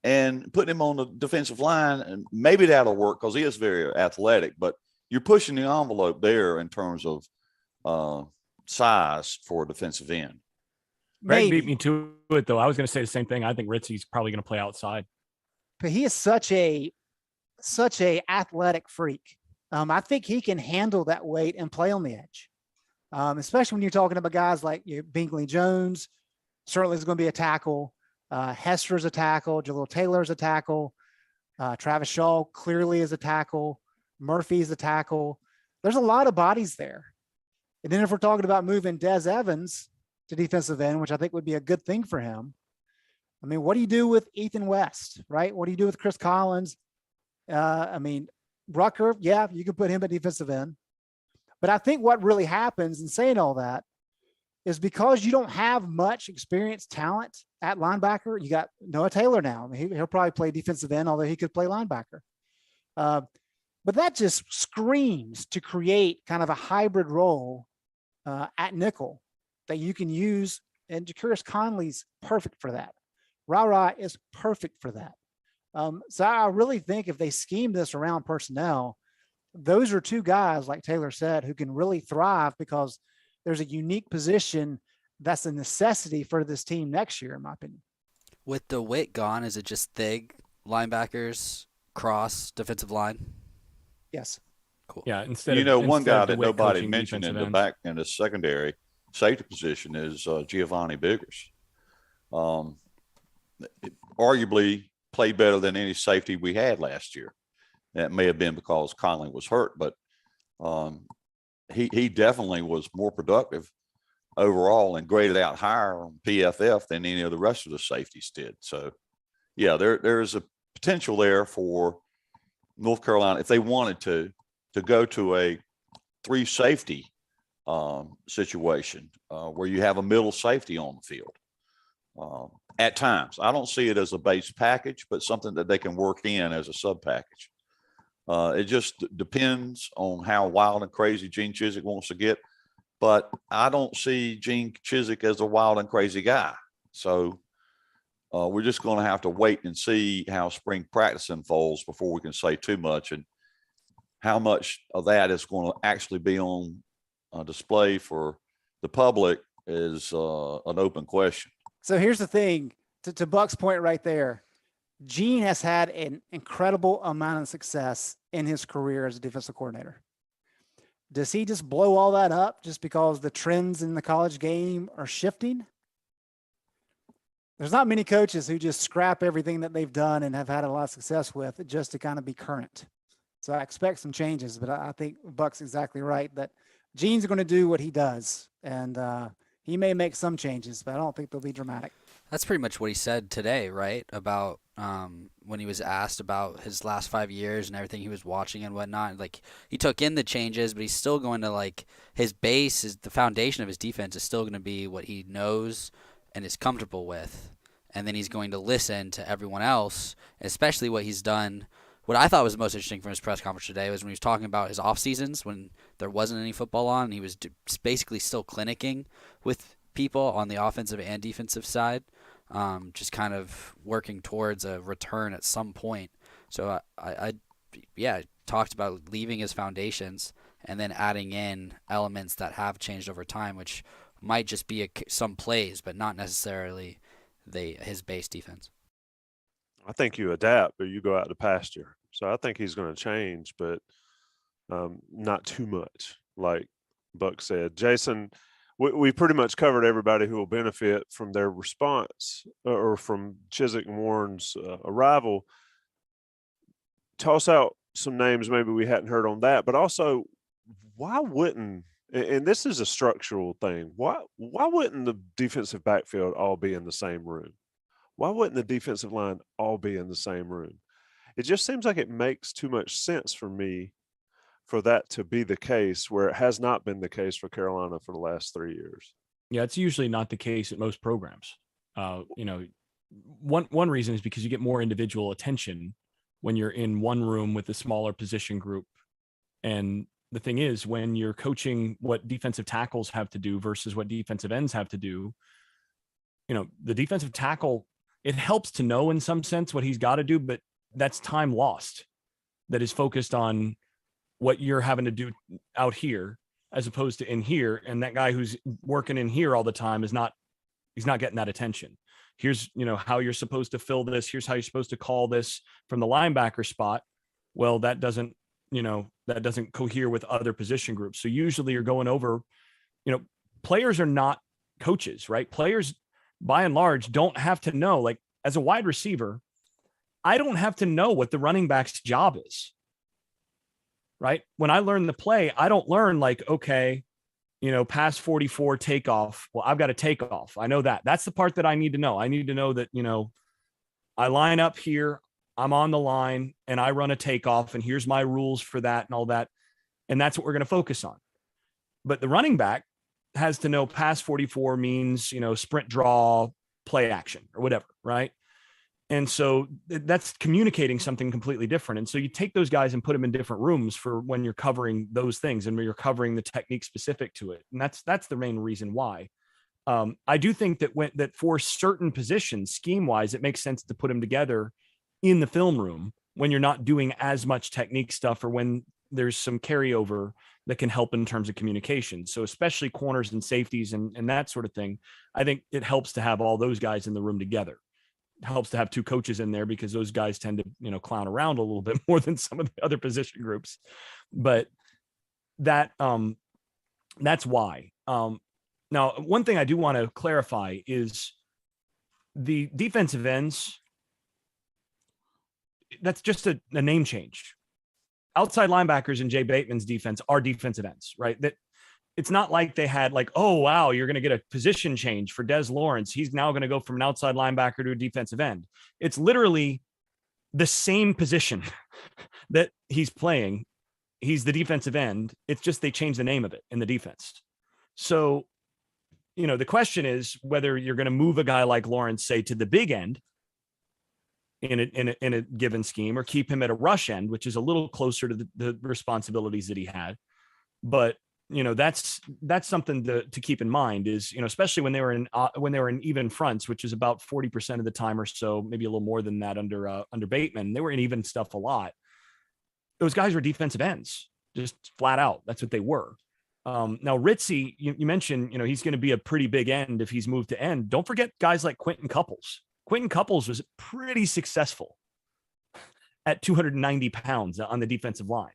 and putting him on the defensive line, and maybe that'll work because he is very athletic, but you're pushing the envelope there in terms of size for a defensive end. Greg beat me to it, though. I was going to say the same thing. I think Ritzie's probably going to play outside. But he is such a athletic freak. I think he can handle that weight and play on the edge, especially when you're talking about guys like Bingley Jones. Certainly is going to be a tackle. Hester's a tackle. Jaleel Taylor's a tackle. Travis Shaw clearly is a tackle. Murphy's a tackle. There's a lot of bodies there. And then if we're talking about moving Des Evans to defensive end, which I think would be a good thing for him. I mean, what do you do with Ethan West, right? What do you do with Chris Collins? Rucker, yeah, you can put him at defensive end. But I think what really happens in saying all that is because you don't have much experienced talent at linebacker. You got Noah Taylor now. He'll probably play defensive end, although he could play linebacker. But that just screams to create kind of a hybrid role at nickel that you can use. And Jacarius Conley's perfect for that. Ra is perfect for that. So I really think if they scheme this around personnel, those are two guys, like Taylor said, who can really thrive because there's a unique position that's a necessity for this team next year, in my opinion. With DeWitt gone, is it just Thig, linebackers, cross, defensive line? Yes. Cool. Yeah. One guy that nobody mentioned in the secondary safety position is Giovanni Biggers. Arguably played better than any safety we had last year. That may have been because Conley was hurt, but he definitely was more productive overall and graded out higher on PFF than any of the rest of the safeties did. So, yeah, there's a potential there for North Carolina, if they wanted to go to a 3 safety situation where you have a middle safety on the field. At times, I don't see it as a base package, but something that they can work in as a sub package. It just depends on how wild and crazy Gene Chizik wants to get, but I don't see Gene Chizik as a wild and crazy guy. So we're just going to have to wait and see how spring practice unfolds before we can say too much, and how much of that is going to actually be on display for the public is an open question. So here's the thing, to Buck's point right there. Gene has had an incredible amount of success in his career as a defensive coordinator. Does he just blow all that up just because the trends in the college game are shifting? There's not many coaches who just scrap everything that they've done and have had a lot of success with just to kind of be current. So I expect some changes, but I think Buck's exactly right that Gene's going to do what he does, and he may make some changes, but I don't think they'll be dramatic. That's pretty much what he said today, right? About when he was asked about his last 5 years and everything he was watching and whatnot. Like, he took in the changes, but he's still going to, like, his base is the foundation of his defense is still going to be what he knows and is comfortable with. And then he's going to listen to everyone else, especially what he's done. What I thought was the most interesting from his press conference today was when he was talking about his off seasons when there wasn't any football on. And he was basically still clinicking with people on the offensive and defensive side, just kind of working towards a return at some point. So I talked about leaving his foundations and then adding in elements that have changed over time, which might just be some plays, but not necessarily his base defense. I think you adapt, but you go out to pasture. So I think he's going to change, but not too much. Like Buck said, Jason, we pretty much covered everybody who will benefit from their response or from Chizik and Warren's arrival. Toss out some names maybe we hadn't heard on that, but also why wouldn't, and this is a structural thing, why wouldn't the defensive backfield all be in the same room? Why wouldn't the defensive line all be in the same room? It just seems like it makes too much sense for me for that to be the case, where it has not been the case for Carolina for the last 3 years. Yeah, it's usually not the case at most programs. One reason is because you get more individual attention when you're in one room with a smaller position group. And the thing is, when you're coaching what defensive tackles have to do versus what defensive ends have to do, the defensive tackle, it helps to know in some sense what he's got to do, but that's time lost that is focused on what you're having to do out here as opposed to in here. And that guy who's working in here all the time he's not getting that attention. Here's, how you're supposed to fill this. Here's how you're supposed to call this from the linebacker spot. Well, that doesn't cohere with other position groups. So usually you're going over, players are not coaches, right? Players by and large don't have to know, like as a wide receiver, I don't have to know what the running back's job is, right? When I learn the play, I don't learn like, okay, pass 44 takeoff. Well, I've got to take off. I know that. That's the part that I need to know. I need to know that, I line up here, I'm on the line and I run a takeoff and here's my rules for that and all that. And that's what we're going to focus on. But the running back has to know pass 44 means, sprint draw, play action or whatever. Right. And so that's communicating something completely different. And so you take those guys and put them in different rooms for when you're covering those things and when you're covering the technique specific to it. And that's the main reason why. I do think that for certain positions, scheme wise, it makes sense to put them together in the film room when you're not doing as much technique stuff or when there's some carryover that can help in terms of communication. So especially corners and safeties and that sort of thing, I think it helps to have all those guys in the room together. It helps to have two coaches in there because those guys tend to, clown around a little bit more than some of the other position groups. But that's why. Now, one thing I do want to clarify is the defensive ends, that's just a name change. Outside linebackers in Jay Bateman's defense are defensive ends, right? That it's not like they had like, oh, wow, you're going to get a position change for Des Lawrence. He's now going to go from an outside linebacker to a defensive end. It's literally the same position that he's playing. He's the defensive end. It's just they changed the name of it in the defense. So, the question is whether you're going to move a guy like Lawrence, say, to the big end in a given scheme or keep him at a rush end, which is a little closer to the responsibilities that he had. But, that's something to keep in mind is, especially when they were in even fronts, which is about 40% of the time or so, maybe a little more than that under Bateman. They were in even stuff a lot. Those guys were defensive ends, just flat out. That's what they were. Now Ritzy, you mentioned, he's going to be a pretty big end if he's moved to end. Don't forget guys like Quentin Couples. Quentin Couples was pretty successful at 290 pounds on the defensive line,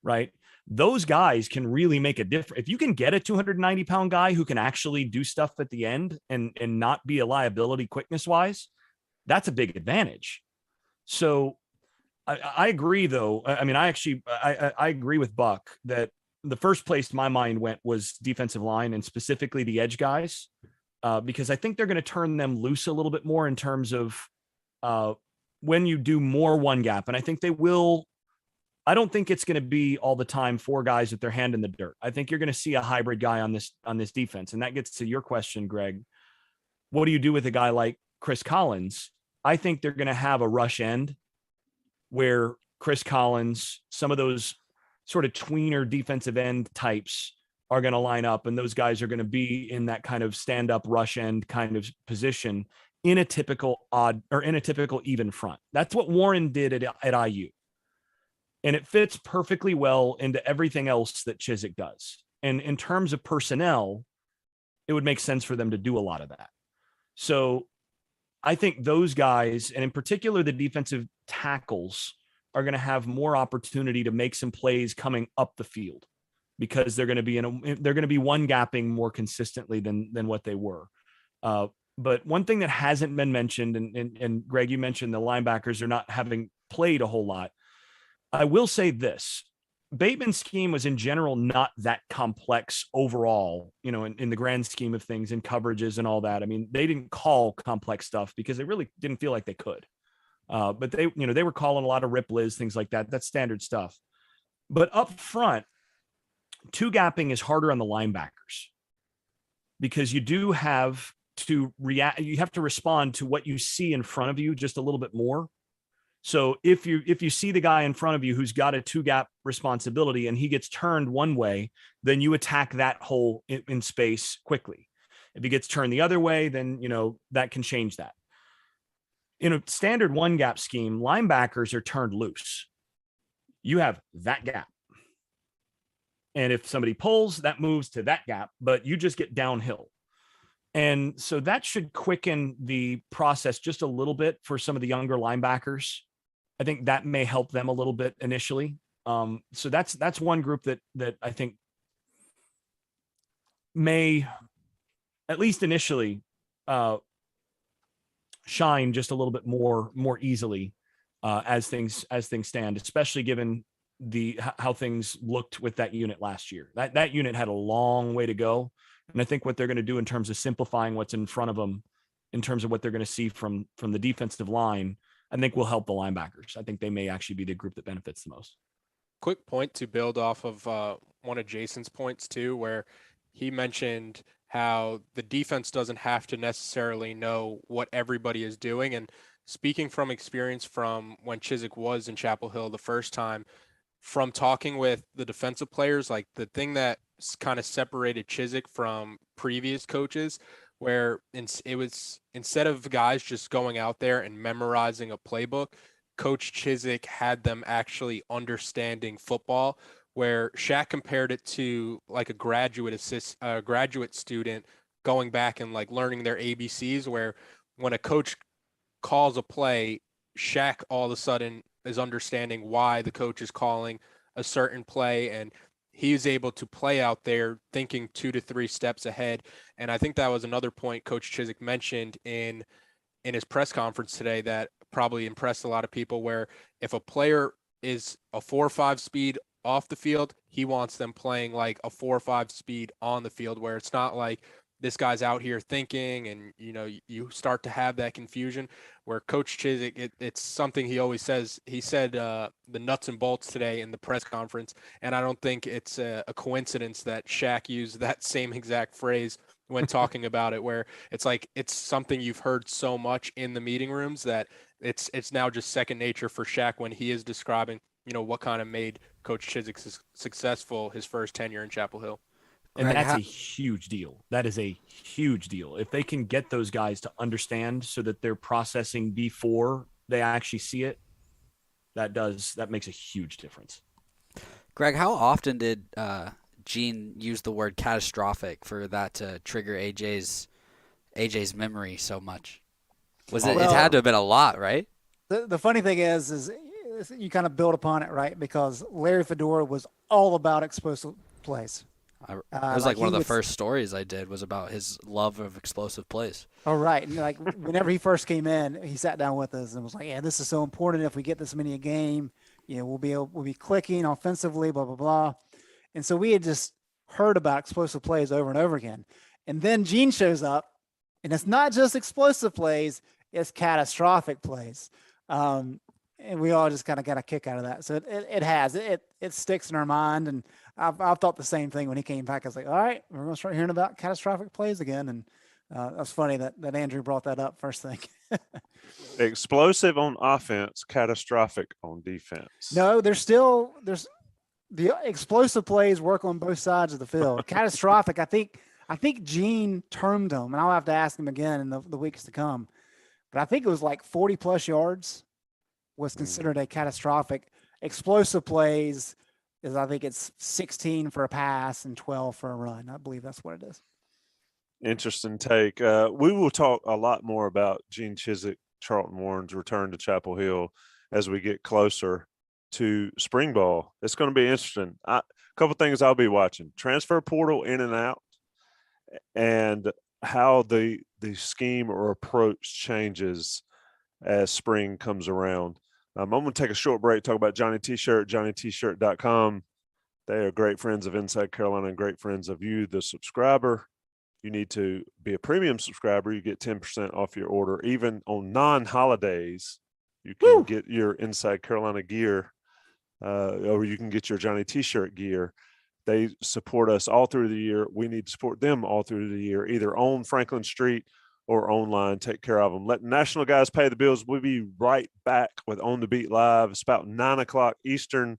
right? Those guys can really make a difference. If you can get a 290 pound guy who can actually do stuff at the end and not be a liability quickness wise, that's a big advantage. So I agree though. I mean, I agree with Buck that the first place my mind went was defensive line and specifically the edge guys, because I think they're going to turn them loose a little bit more in terms of when you do more one gap, and I think they will, I don't think it's going to be all the time 4 guys with their hand in the dirt. I think you're going to see a hybrid guy on this defense. And that gets to your question, Greg. What do you do with a guy like Chris Collins? I think they're going to have a rush end where Chris Collins, some of those sort of tweener defensive end types are going to line up, and those guys are going to be in that kind of stand-up rush end kind of position in a typical odd or in a typical even front. That's what Warren did at IU. And it fits perfectly well into everything else that Chizik does. And in terms of personnel, it would make sense for them to do a lot of that. So I think those guys, and in particular the defensive tackles, are going to have more opportunity to make some plays coming up the field, because they're going to be one gapping more consistently than what they were. But one thing that hasn't been mentioned, and Greg, you mentioned the linebackers are not having played a whole lot. I will say this: Bateman's scheme was in general not that complex overall, in the grand scheme of things, and coverages and all that. I mean, they didn't call complex stuff because they really didn't feel like they could. But they were calling a lot of rip liz, things like that. That's standard stuff. But up front, 2 gapping is harder on the linebackers, because you do have to react. You have to respond to what you see in front of you just a little bit more. So if you see the guy in front of you who's got a 2 gap responsibility and he gets turned one way, then you attack that hole in space quickly. If he gets turned the other way, then, that can change that. In a standard 1 gap scheme, linebackers are turned loose. You have that gap. And if somebody pulls, that moves to that gap, but you just get downhill. And so that should quicken the process just a little bit for some of the younger linebackers. I think that may help them a little bit initially. So that's one group that I think may, at least initially, shine just a little bit more easily as things stand, especially given how things looked with that unit last year. That unit had a long way to go. And I think what they're going to do in terms of simplifying what's in front of them, in terms of what they're going to see from the defensive line, I think will help the linebackers. I think they may actually be the group that benefits the most. Quick point to build off of one of Jason's points too, where he mentioned how the defense doesn't have to necessarily know what everybody is doing. And speaking from experience from when Chizik was in Chapel Hill the first time, from talking with the defensive players, like the thing that kind of separated Chizik from previous coaches, where it was, instead of guys just going out there and memorizing a playbook, Coach Chizik had them actually understanding football, where Shaq compared it to like a graduate student going back and like learning their ABCs, where when a coach calls a play, Shaq all of a sudden is understanding why the coach is calling a certain play, and he is able to play out there thinking 2 to 3 steps ahead. And I think that was another point Coach Chizik mentioned in his press conference today that probably impressed a lot of people, where if a player is a 4.5 speed off the field, he wants them playing like a 4.5 speed on the field, where it's not like this guy's out here thinking, and you start to have that confusion. Where Coach Chizik, it's something he always says. He said the nuts and bolts today in the press conference, and I don't think it's a coincidence that Shaq used that same exact phrase when talking about it, where it's like it's something you've heard so much in the meeting rooms that it's now just second nature for Shaq when he is describing what kind of made Coach Chizik successful his first tenure in Chapel Hill. And that's a huge deal. That is a huge deal. If they can get those guys to understand so that they're processing before they actually see it, that makes a huge difference. Greg, how often did Gene use the word catastrophic for that to trigger AJ's memory so much? It had to have been a lot, right? The funny thing is you kind of build upon it, right? Because Larry Fedora was all about explosive plays. It was like one of the first stories I did was about his love of explosive plays. Oh, right. And like whenever he first came in, he sat down with us and was like, yeah, this is so important. If we get this many a game, we'll be clicking offensively, blah, blah, blah. And so we had just heard about explosive plays over and over again. And then Gene shows up, and it's not just explosive plays, it's catastrophic plays. And we all just kind of got a kick out of that. So it sticks in our mind. And I've thought the same thing when he came back. I was like, all right, we're going to start hearing about catastrophic plays again. And that's funny that Andrew brought that up first thing. Explosive on offense, catastrophic on defense. No, there's the explosive plays work on both sides of the field. Catastrophic, I think Gene termed them, and I'll have to ask him again in the weeks to come. But I think it was like 40 plus yards was considered a catastrophic. Explosive plays is, I think it's 16 for a pass and 12 for a run. I believe that's what it is. Interesting take. We will talk a lot more about Gene Chizik, Charlton Warren's return to Chapel Hill as we get closer to spring ball. It's going to be interesting. A couple things I'll be watching: transfer portal in and out, and how the scheme or approach changes as spring comes around. I'm going to take a short break, talk about Johnny T-Shirt, johnnytshirt.com. They are great friends of Inside Carolina and great friends of you, the subscriber. You need to be a premium subscriber. You get 10% off your order. Even on non-holidays, you can get your Inside Carolina gear, or you can get your Johnny T-Shirt gear. They support us all through the year. We need to support them all through the year, either on Franklin Street or online. Take care of them. Let national guys pay the bills. We'll be right back with On the Beat Live. It's about 9 o'clock Eastern.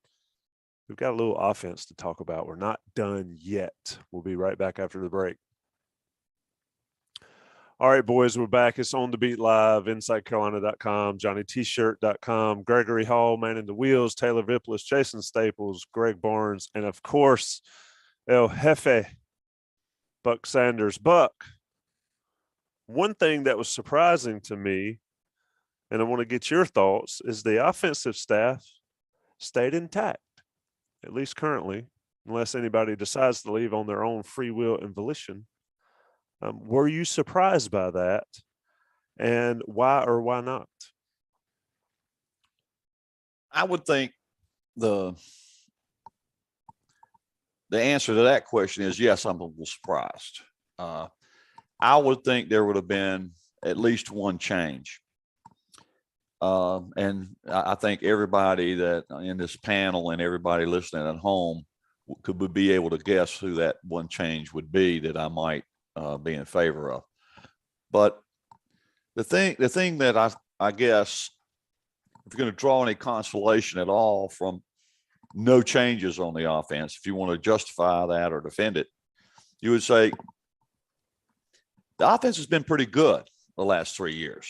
We've got a little offense to talk about. We're not done yet. We'll be right back after the break. All right, boys, we're back. It's On the Beat Live, InsideCarolina.com, JohnnyT-Shirt.com, Gregory Hall, manning the wheels, Taylor Vippolis, Jason Staples, Greg Barnes, and, of course, El Jefe, Buck Sanders. Buck, one thing that was surprising to me, and I want to get your thoughts, is the offensive staff stayed intact, at least currently, unless anybody decides to leave on their own free will and volition. Were you surprised by that, and why or why not? I would think the answer to that question is yes, I'm a little surprised. I would think there would have been at least one change. And I think everybody that in this panel and everybody listening at home would be able to guess who that one change would be that I might be in favor of. But the thing that I guess, if you're going to draw any consolation at all from no changes on the offense, if you want to justify that or defend it, you would say the offense has been pretty good the last 3 years.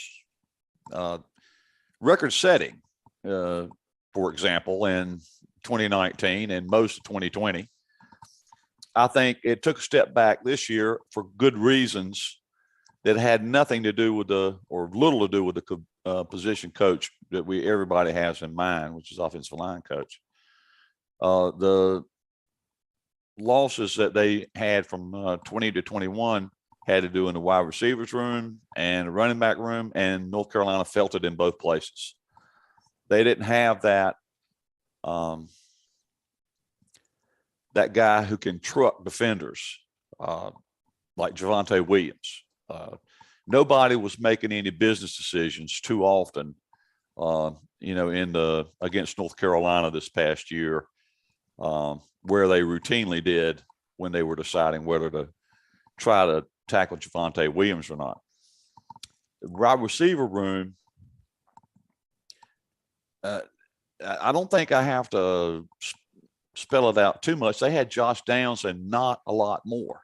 Record setting, for example, in 2019 and most of 2020. I think it took a step back this year for good reasons that had nothing to do with or little to do with the position coach that everybody has in mind, which is offensive line coach. The losses that they had from 20 to 21 had to do in the wide receivers room and the running back room, and North Carolina felt it in both places. They didn't have that that guy who can truck defenders like Javonte Williams. Nobody was making any business decisions too often, against North Carolina this past year, where they routinely did when they were deciding whether to try to tackle Javonte Williams or not. The wide receiver room, I don't think I have to spell it out too much. They had Josh Downs and not a lot more.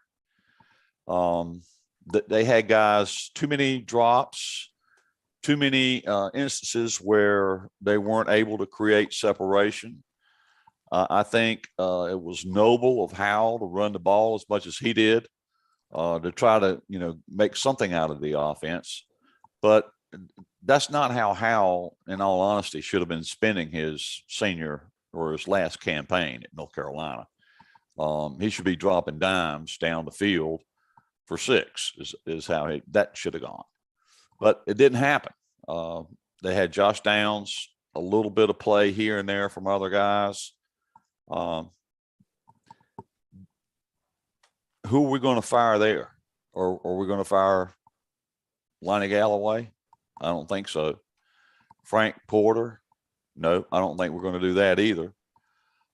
They had guys, too many drops, too many instances where they weren't able to create separation. I think it was noble of Howell to run the ball as much as he did, to try to, make something out of the offense. But that's not how Howell, in all honesty, should have been spending his senior or his last campaign at North Carolina. He should be dropping dimes down the field for 6 is how that should have gone. But it didn't happen. They had Josh Downs, a little bit of play here and there from other guys. Who are we going to fire there? Or are we going to fire Lonnie Galloway? I don't think so. Frank Porter. No, I don't think we're going to do that either.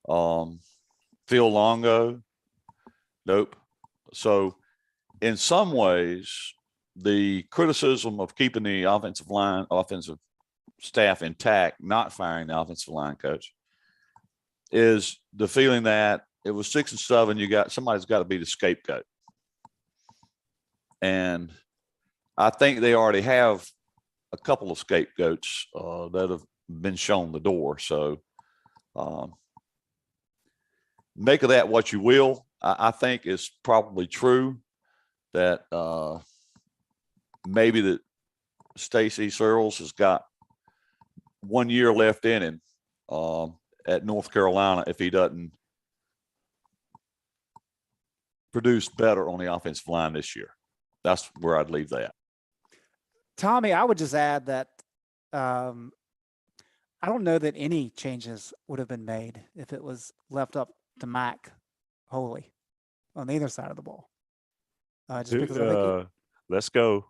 Phil Longo. Nope. So in some ways, the criticism of keeping the offensive staff intact, not firing the offensive line coach, is the feeling that it was 6 and 7. Somebody's got to be the scapegoat. And I think they already have a couple of scapegoats that have been shown the door. So make of that what you will. I think it's probably true that maybe that Stacey Searles has got 1 year left in him at North Carolina if he doesn't produce better on the offensive line this year. That's where I'd leave that. Tommy, I would just add that I don't know that any changes would have been made if it was left up to Mack wholly on either side of the ball. Just because I think let's go.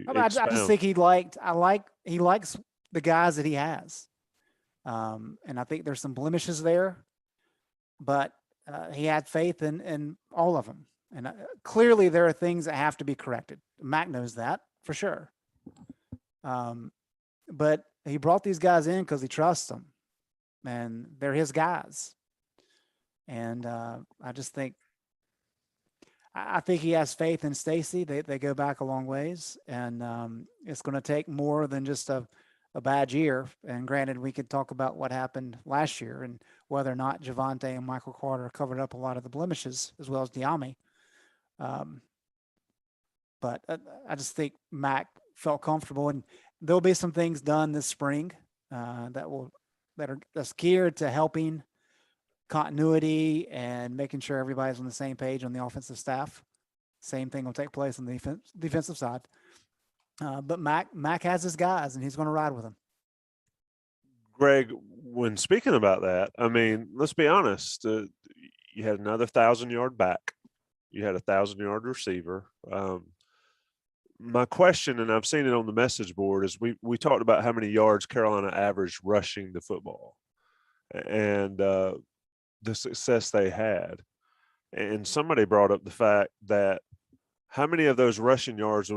I just think he likes the guys that he has. And I think there's some blemishes there, but he had faith in all of them. And clearly there are things that have to be corrected. Mack knows that for sure. But he brought these guys in because he trusts them, and they're his guys. And I just think, I think he has faith in Stacey. They go back a long ways, and it's going to take more than just a bad year. And granted, we could talk about what happened last year and whether or not Javonte and Michael Carter covered up a lot of the blemishes, as well as Diami. But I just think Mack felt comfortable, and there'll be some things done this spring that's geared to helping continuity and making sure everybody's on the same page on the offensive staff. Same thing will take place on the defensive side. But Mack has his guys, and he's going to ride with them. Greg, when speaking about that, I mean, let's be honest. You had another 1,000-yard back. You had a 1,000-yard receiver. My question, and I've seen it on the message board, is we talked about how many yards Carolina averaged rushing the football and the success they had. And somebody brought up the fact that how many of those rushing yards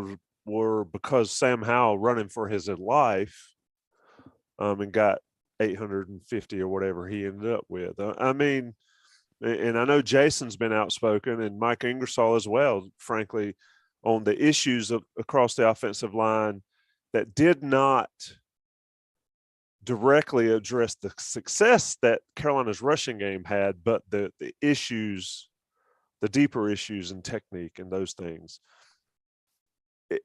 were because Sam Howell running for his life and got 850 or whatever he ended up with. I mean, and I know Jason's been outspoken, and Mike Ingersoll as well, frankly, on the issues across the offensive line that did not directly address the success that Carolina's rushing game had, but the issues, the deeper issues in technique and those things.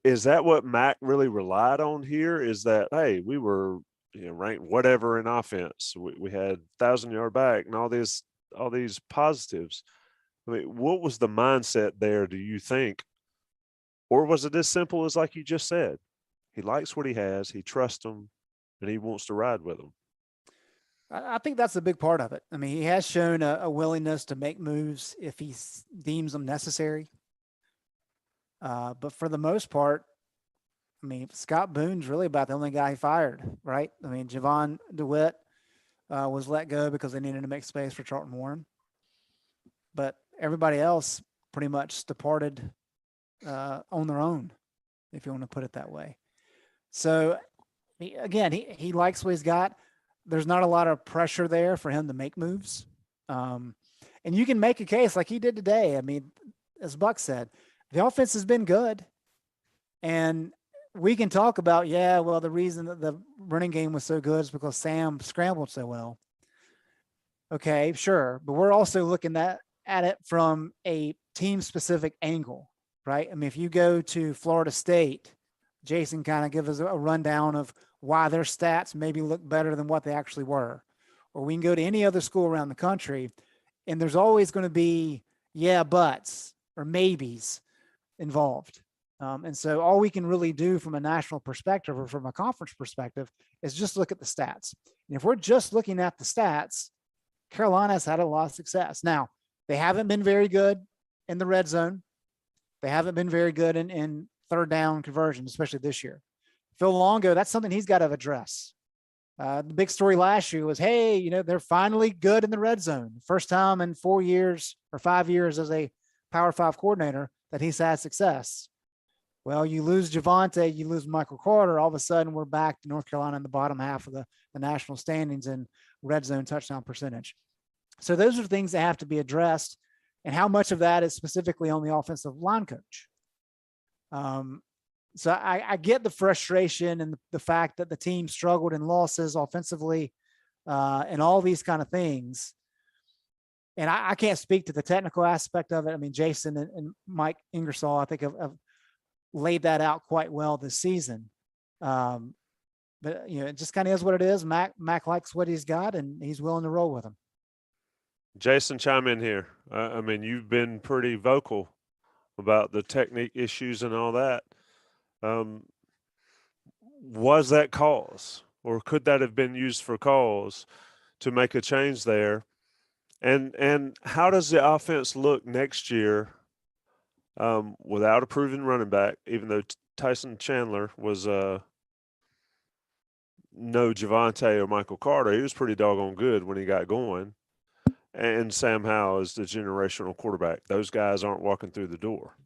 Is that what Mack really relied on here? Is that, hey, we were ranked whatever in offense. We had 1,000-yard back and all these positives. I mean, what was the mindset there, do you think? Or was it as simple as, like you just said, he likes what he has, he trusts them, and he wants to ride with them? I think that's a big part of it. I mean, he has shown a willingness to make moves if he deems them necessary. But for the most part, I mean, Scott Boone's really about the only guy he fired, right? I mean, Javon DeWitt was let go because they needed to make space for Charlton Warren. But everybody else pretty much departed on their own, if you want to put it that way. So, he likes what he's got. There's not a lot of pressure there for him to make moves. And you can make a case like he did today. I mean, as Buck said, the offense has been good. And we can talk about, the reason that the running game was so good is because Sam scrambled so well. Okay, sure. But we're also looking at it from a team-specific angle, right? I mean, if you go to Florida State, Jason kind of give us a rundown of why their stats maybe look better than what they actually were. Or we can go to any other school around the country, and there's always going to be buts or maybes involved. And so all we can really do from a national perspective or from a conference perspective is just look at the stats. And if we're just looking at the stats, Carolina's had a lot of success. Now, they haven't been very good in the red zone. They haven't been very good in third down conversion, especially this year. Phil Longo, that's something he's got to address. The big story last year was, hey, you know, they're finally good in the red zone. First time in 4 years or 5 years as a Power 5 coordinator that he's had success. Well, you lose Javonte, you lose Michael Carter. All of a sudden, we're back to North Carolina in the bottom half of the national standings in red zone touchdown percentage. So those are things that have to be addressed. And how much of that is specifically on the offensive line coach? So I get the frustration and the fact that the team struggled in losses offensively and all these kind of things. And I can't speak to the technical aspect of it. I mean, Jason and Mike Ingersoll, I think, have laid that out quite well this season. But, you know, it just kind of is what it is. Mack likes what he's got, and he's willing to roll with him. Jason, chime in here. I mean, you've been pretty vocal about the technique issues and all that. Was that cause, or could that have been used for cause to make a change there? And how does the offense look next year without a proven running back, even though Tyson Chandler was no Javonte or Michael Carter? He was pretty doggone good when he got going. And Sam Howell is the generational quarterback. Those guys aren't walking through the door.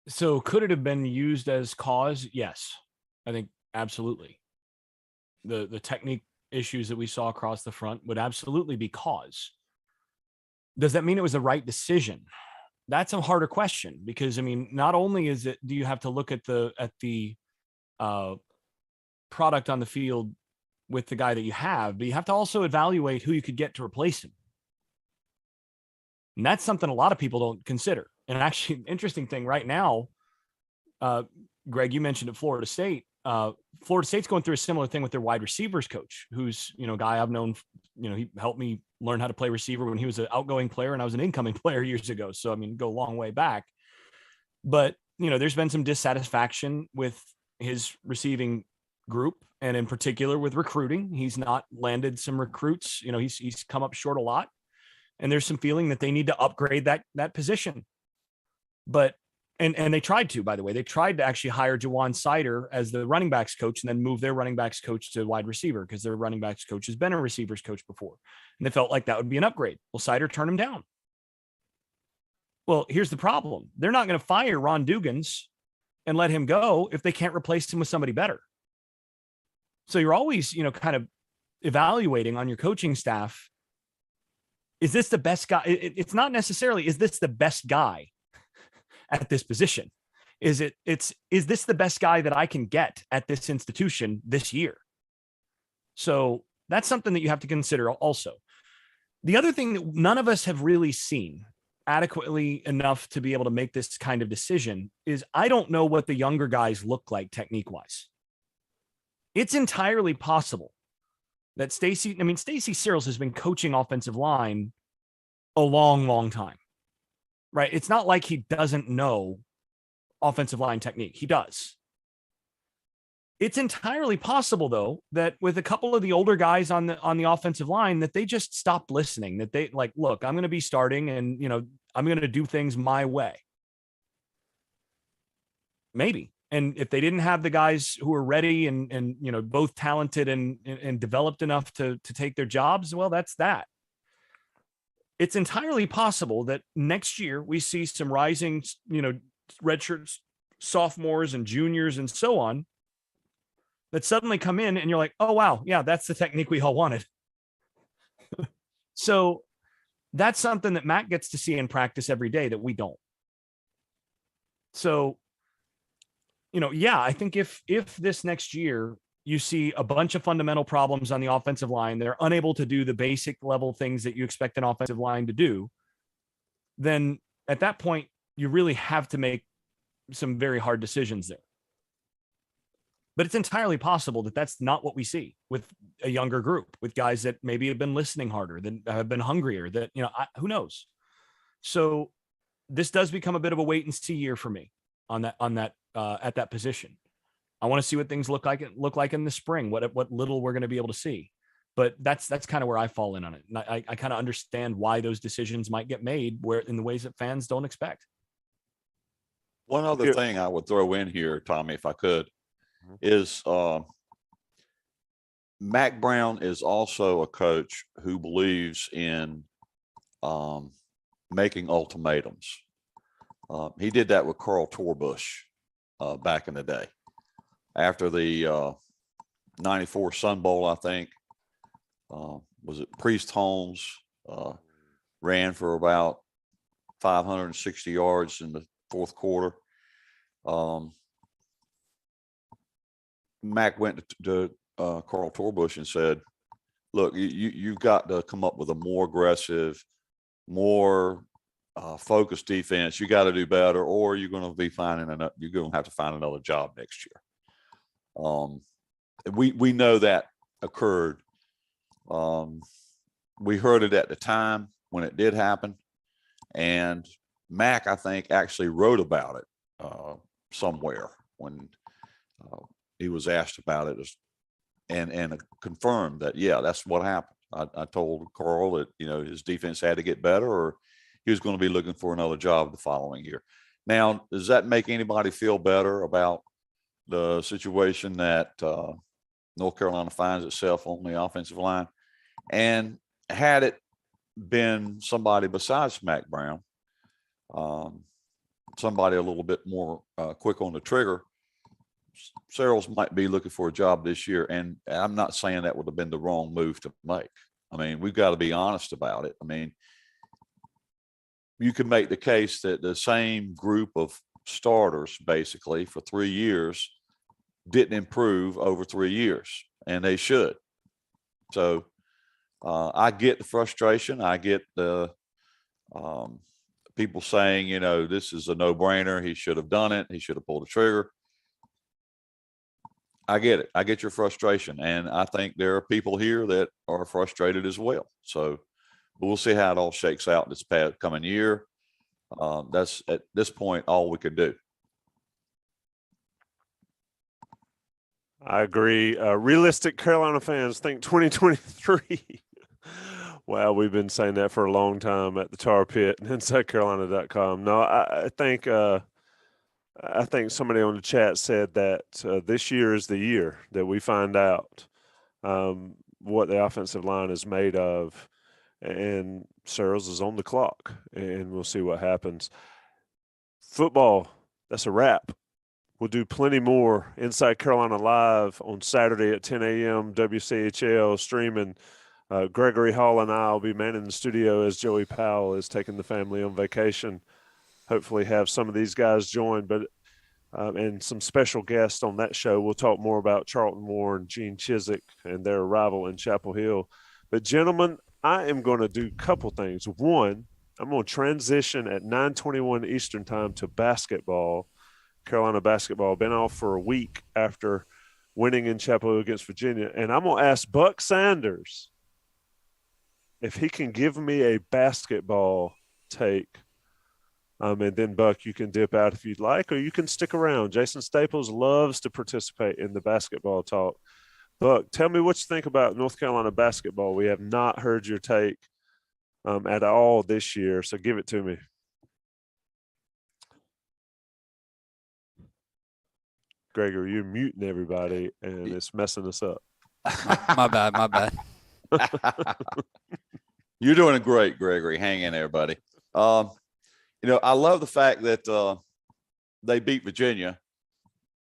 So could it have been used as cause? Yes, I think absolutely. The technique issues that we saw across the front would absolutely be cause. Does that mean it was the right decision? That's a harder question, because I mean, not only is it, do you have to look at the product on the field with the guy that you have, but you have to also evaluate who you could get to replace him. And that's something a lot of people don't consider. And actually, interesting thing right now, Greg, you mentioned at Florida State. Florida State's going through a similar thing with their wide receivers coach, who's, you know, a guy I've known, you know, he helped me learn how to play receiver when he was an outgoing player and I was an incoming player years ago. So, I mean, go a long way back. But, you know, there's been some dissatisfaction with his receiving group, and in particular with recruiting. He's not landed some recruits. You know, he's come up short a lot. And there's some feeling that they need to upgrade that position. But and they tried to, by the way, they tried to actually hire Jawan Sider as the running backs coach and then move their running backs coach to wide receiver, because their running backs coach has been a receivers coach before. And they felt like that would be an upgrade. Well, Sider turned him down. Well, here's the problem. They're not going to fire Ron Dugans and let him go if they can't replace him with somebody better. So you're always, you know, kind of evaluating on your coaching staff. Is this the best guy? It's not necessarily, is this the best guy at this position? Is this the best guy that I can get at this institution this year? So that's something that you have to consider also. The other thing that none of us have really seen adequately enough to be able to make this kind of decision is, I don't know what the younger guys look like technique wise. It's entirely possible that Stacey Searles has been coaching offensive line a long, long time, right? It's not like he doesn't know offensive line technique. He does. It's entirely possible, though, that with a couple of the older guys on the offensive line, that they just stopped listening, that they like, look, I'm going to be starting and, you know, I'm going to do things my way. Maybe. And if they didn't have the guys who are ready and you know, both talented and developed enough to take their jobs, well, that's that. It's entirely possible that next year we see some rising, you know, redshirt sophomores and juniors and so on that suddenly come in and you're like, oh, wow, yeah, that's the technique we all wanted. So that's something that Matt gets to see in practice every day that we don't. So, you know, yeah, I think if this next year you see a bunch of fundamental problems on the offensive line, they're unable to do the basic level things that you expect an offensive line to do, then at that point, you really have to make some very hard decisions there. But it's entirely possible that that's not what we see with a younger group, with guys that maybe have been listening harder, that have been hungrier, that, you know, who knows? So this does become a bit of a wait and see year for me on that at that position. I want to see what things look like in the spring, what little we're going to be able to see. But that's kind of where I fall in on it. And I kind of understand why those decisions might get made where in the ways that fans don't expect. One other thing I would throw in here, Tommy, if I could, is Mack Brown is also a coach who believes in making ultimatums. He did that with Carl Torbush back in the day. After the 94 Sun Bowl, I think, was it Priest Holmes ran for about 560 yards in the fourth quarter. Mack went to Carl Torbush and said, look, you've got to come up with a more aggressive, more focused defense. You got to do better, or you're going to be you're going to have to find another job next year. We know that occurred. We heard it at the time when it did happen. And Mack, I think, actually wrote about it somewhere when he was asked about it, and confirmed that, yeah, that's what happened. I told Carl that, his defense had to get better, or he was going to be looking for another job the following year. Now, does that make anybody feel better about the situation that North Carolina finds itself on the offensive line? And had it been somebody besides Mack Brown, somebody a little bit more quick on the trigger, Searles might be looking for a job this year. And I'm not saying that would have been the wrong move to make. I mean, we've got to be honest about it. I mean, you can make the case that the same group of starters basically for 3 years didn't improve over 3 years, and they should. So I get the frustration. I get the people saying, this is a no-brainer. He should have done it. He should have pulled the trigger. I get it. I get your frustration. And I think there are people here that are frustrated as well. So we'll see how it all shakes out this coming year. That's at this point all we could do. I agree. Realistic Carolina fans think 2023. Wow, we've been saying that for a long time at the Tar Pit and InsideCarolina.com. No, I think somebody on the chat said that this year is the year that we find out what the offensive line is made of, and Searles is on the clock, and we'll see what happens. Football, that's a wrap. We'll do plenty more Inside Carolina Live on Saturday at 10 a.m. WCHL streaming. Gregory Hall and I will be manning the studio as Joey Powell is taking the family on vacation. Hopefully have some of these guys join, but and some special guests on that show. We'll talk more about Charlton Warren, Gene Chizik, and their arrival in Chapel Hill. But gentlemen, I am going to do a couple things. One, I'm going to transition at 9:21 Eastern time to basketball. Carolina basketball been off for a week after winning in Chapel Hill against Virginia. And I'm going to ask Buck Sanders if he can give me a basketball take. And then, Buck, you can dip out if you'd like, or you can stick around. Jason Staples loves to participate in the basketball talk. Buck, tell me what you think about North Carolina basketball. We have not heard your take at all this year, so give it to me. Gregory, you're muting everybody, and it's messing us up. My bad. You're doing great, Gregory. Hang in there, buddy. I love the fact that they beat Virginia.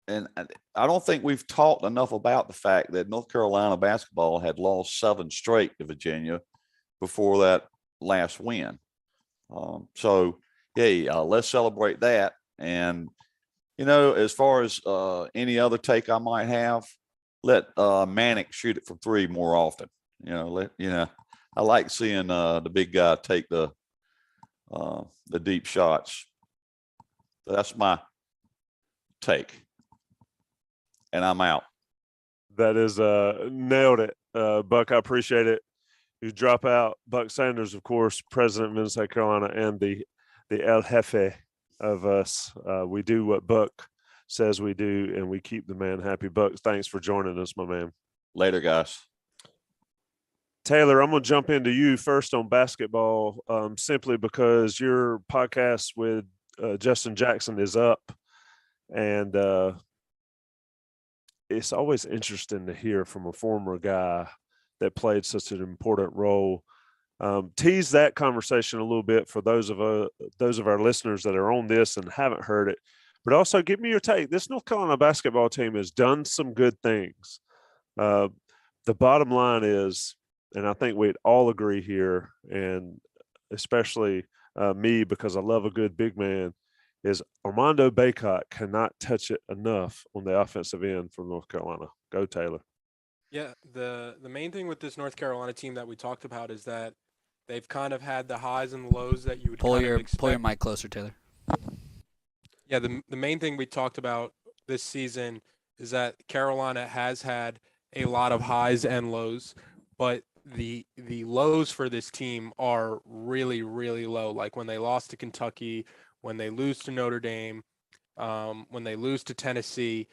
And I don't think we've talked enough about the fact that North Carolina basketball had lost 7 straight to Virginia before that last win. So, hey, let's celebrate that. And, as far as any other take I might have, let Manic shoot it from 3 more often. I like seeing the big guy take the deep shots. That's my take. And I'm out. That is nailed it. Buck, I appreciate it. You drop out. Buck Sanders, of course, president of Inside Carolina and the El Jefe of us. We do what Buck says we do, and we keep the man happy. Buck, thanks for joining us, my man. Later, guys. Taylor, I'm going to jump into you first on basketball, simply because your podcast with Justin Jackson is up. And it's always interesting to hear from a former guy that played such an important role. Tease that conversation a little bit for those of our listeners that are on this and haven't heard it, but also give me your take. This North Carolina basketball team has done some good things. The bottom line is, and I think we'd all agree here, and especially me because I love a good big man, is Armando Bacot cannot touch it enough on the offensive end for North Carolina. Go Taylor. Yeah, the main thing with this North Carolina team that we talked about is that they've kind of had the highs and lows that you would Pull kind your of expect. pull your mic closer, Taylor. Yeah, the main thing we talked about this season is that Carolina has had a lot of highs and lows, but the lows for this team are really, really low. Like when they lost to Kentucky, when they lose to Notre Dame, when they lose to Tennessee,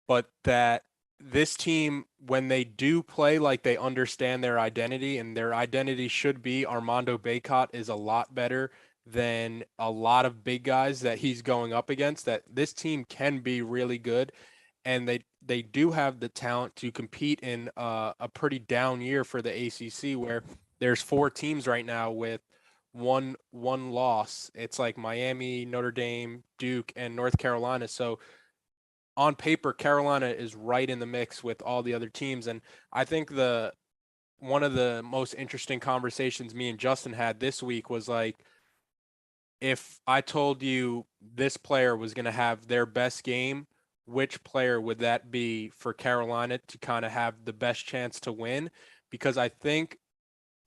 but that this team, when they do play like they understand their identity, and their identity should be Armando Bacot is a lot better than a lot of big guys that he's going up against, that this team can be really good. And they do have the talent to compete in a pretty down year for the ACC, where there's 4 teams right now with one loss. It's like Miami, Notre Dame, Duke, and North Carolina. So on paper, Carolina is right in the mix with all the other teams. And I think one of the most interesting conversations me and Justin had this week was like, if I told you this player was going to have their best game, which player would that be for Carolina to kind of have the best chance to win? Because I think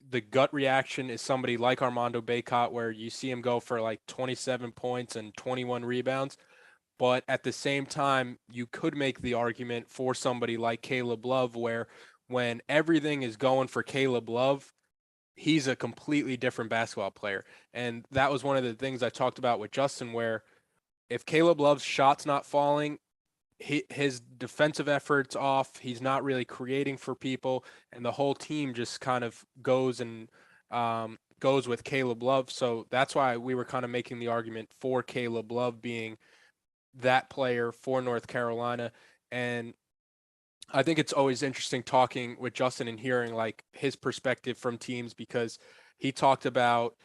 the gut reaction is somebody like Armando Bacot, where you see him go for like 27 points and 21 rebounds. But at the same time, you could make the argument for somebody like Caleb Love, where when everything is going for Caleb Love, he's a completely different basketball player. And that was one of the things I talked about with Justin, where if Caleb Love's shot's not falling, his defensive effort's off, he's not really creating for people, and the whole team just kind of goes with Caleb Love. So that's why we were kind of making the argument for Caleb Love being that player for North Carolina. And I think it's always interesting talking with Justin and hearing like his perspective from teams, because he talked about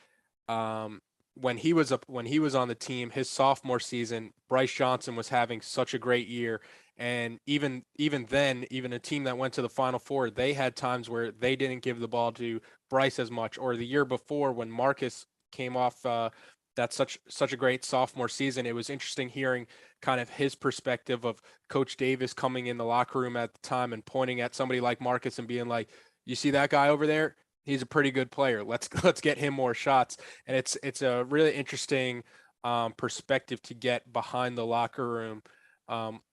when he was on the team, his sophomore season, Bryce Johnson was having such a great year. And even then, even a team that went to the Final Four, they had times where they didn't give the ball to Bryce as much. Or the year before when Marcus came off that's such a great sophomore season. It was interesting hearing kind of his perspective of Coach Davis coming in the locker room at the time and pointing at somebody like Marcus and being like, "You see that guy over there? He's a pretty good player. Let's get him more shots." And it's a really interesting perspective to get behind the locker room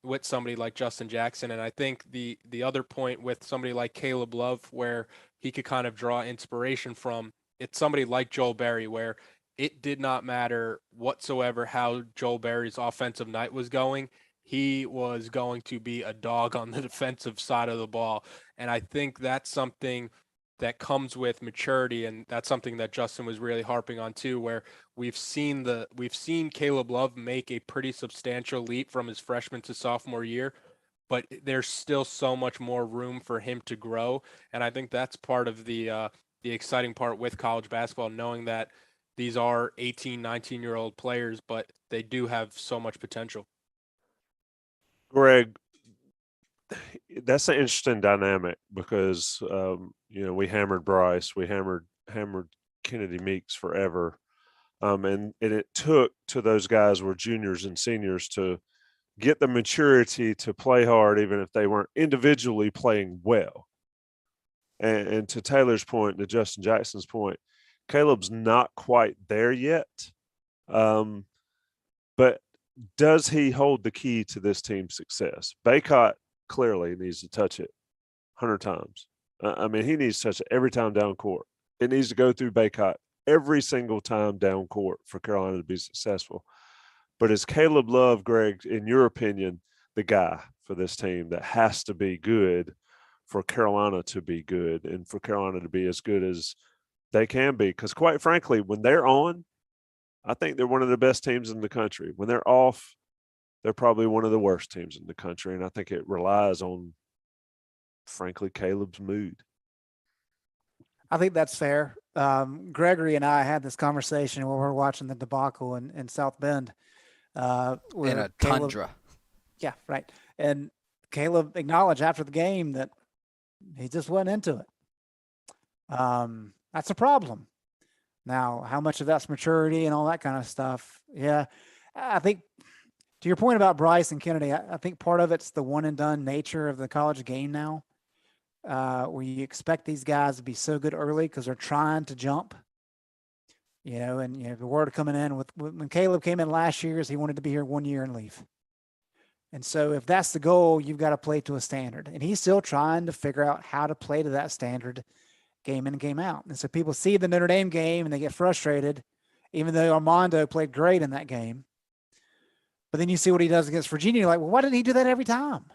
with somebody like Justin Jackson. And I think the other point with somebody like Caleb Love, where he could kind of draw inspiration from, it's somebody like Joel Berry, where it did not matter whatsoever how Joel Berry's offensive night was going. He was going to be a dog on the defensive side of the ball. And I think that's something that comes with maturity. And that's something that Justin was really harping on too, where we've seen Caleb Love make a pretty substantial leap from his freshman to sophomore year, but there's still so much more room for him to grow. And I think that's part of the exciting part with college basketball, knowing that these are 18, 19-year-old players, but they do have so much potential. Greg, that's an interesting dynamic because, we hammered Bryce, we hammered Kennedy Meeks forever. And it took to those guys were juniors and seniors to get the maturity to play hard, even if they weren't individually playing well. And to Taylor's point, to Justin Jackson's point, Caleb's not quite there yet. But does he hold the key to this team's success? Bacot clearly needs to touch it 100 times. He needs to touch it every time down court. It needs to go through Bacot every single time down court for Carolina to be successful. But is Caleb Love, Greg, in your opinion, the guy for this team that has to be good for Carolina to be good and for Carolina to be as good as they can be? Because quite frankly, when they're on, I think they're one of the best teams in the country. When they're off, they're probably one of the worst teams in the country, and I think it relies on, frankly, Caleb's mood. I think that's fair. Gregory and I had this conversation when we were watching the debacle in South Bend. In a tundra. Yeah, right. And Caleb acknowledged after the game that he just went into it. That's a problem. Now, how much of that's maturity and all that kind of stuff? Yeah, I think to your point about Bryce and Kennedy, I think part of it's the one and done nature of the college game now, where you expect these guys to be so good early because they're trying to jump. And the word coming in when Caleb came in last year is he wanted to be here 1 year and leave. And so if that's the goal, you've got to play to a standard. And he's still trying to figure out how to play to that standard game in and game out. And so people see the Notre Dame game and they get frustrated, even though Armando played great in that game. But then you see what he does against Virginia. You're like, well, why didn't he do that every time?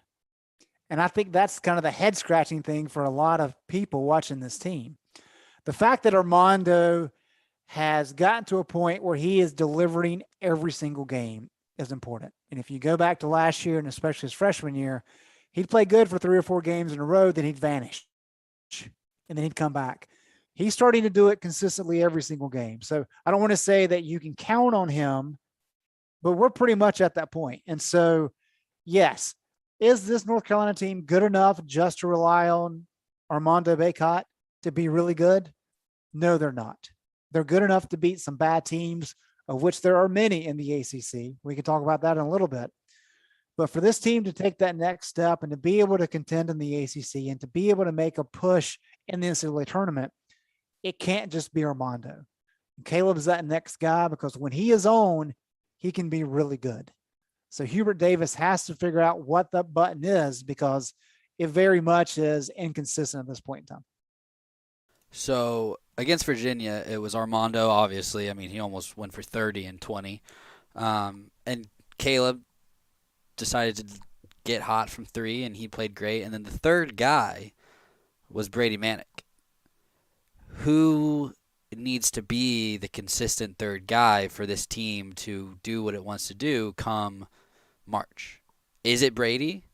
And I think that's kind of the head scratching thing for a lot of people watching this team. The fact that Armando has gotten to a point where he is delivering every single game is important. And if you go back to last year and especially his freshman year, he'd play good for 3 or 4 games in a row, then he'd vanish and then he'd come back. He's starting to do it consistently every single game. So I don't want to say that you can count on him, but we're pretty much at that point. And so, yes, is this North Carolina team good enough just to rely on Armando Bacot to be really good? No, they're not. They're good enough to beat some bad teams, of which there are many in the ACC. We can talk about that in a little bit. But for this team to take that next step and to be able to contend in the ACC and to be able to make a push in the NCAA tournament, it can't just be Armando. Caleb is that next guy because when he is on, he can be really good. So Hubert Davis has to figure out what that button is because it very much is inconsistent at this point in time. So against Virginia, it was Armando, obviously. I mean, he almost went for 30 and 20. And Caleb decided to get hot from 3, and he played great. And then the third guy was Brady Manick, who needs to be the consistent third guy for this team to do what it wants to do come March. Is it Brady?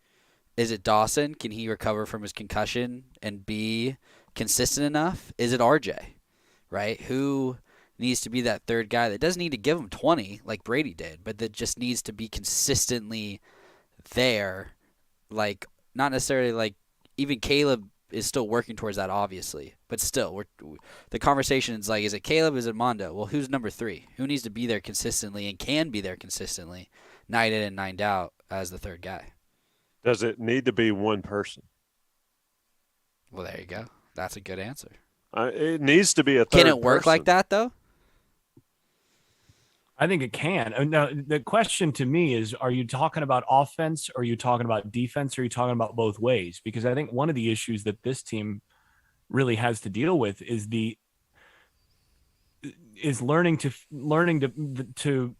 Is it Dawson? Can he recover from his concussion and be consistent enough? Is it RJ? Right? Who needs to be that third guy that doesn't need to give him 20 like Brady did, but that just needs to be consistently there? Like, not necessarily like even Caleb is still working towards that, obviously, but still, the conversation is like, is it Caleb? Is it Mondo? Well, who's number 3? Who needs to be there consistently and can be there consistently, night in and night out as the third guy? Does it need to be one person? Well, there you go. That's a good answer. It needs to be a third Can it work person. like that, though? I think it can. Now, the question to me is, are you talking about offense or are you talking about defense or are you talking about both ways? Because I think one of the issues that this team really has to deal with is learning to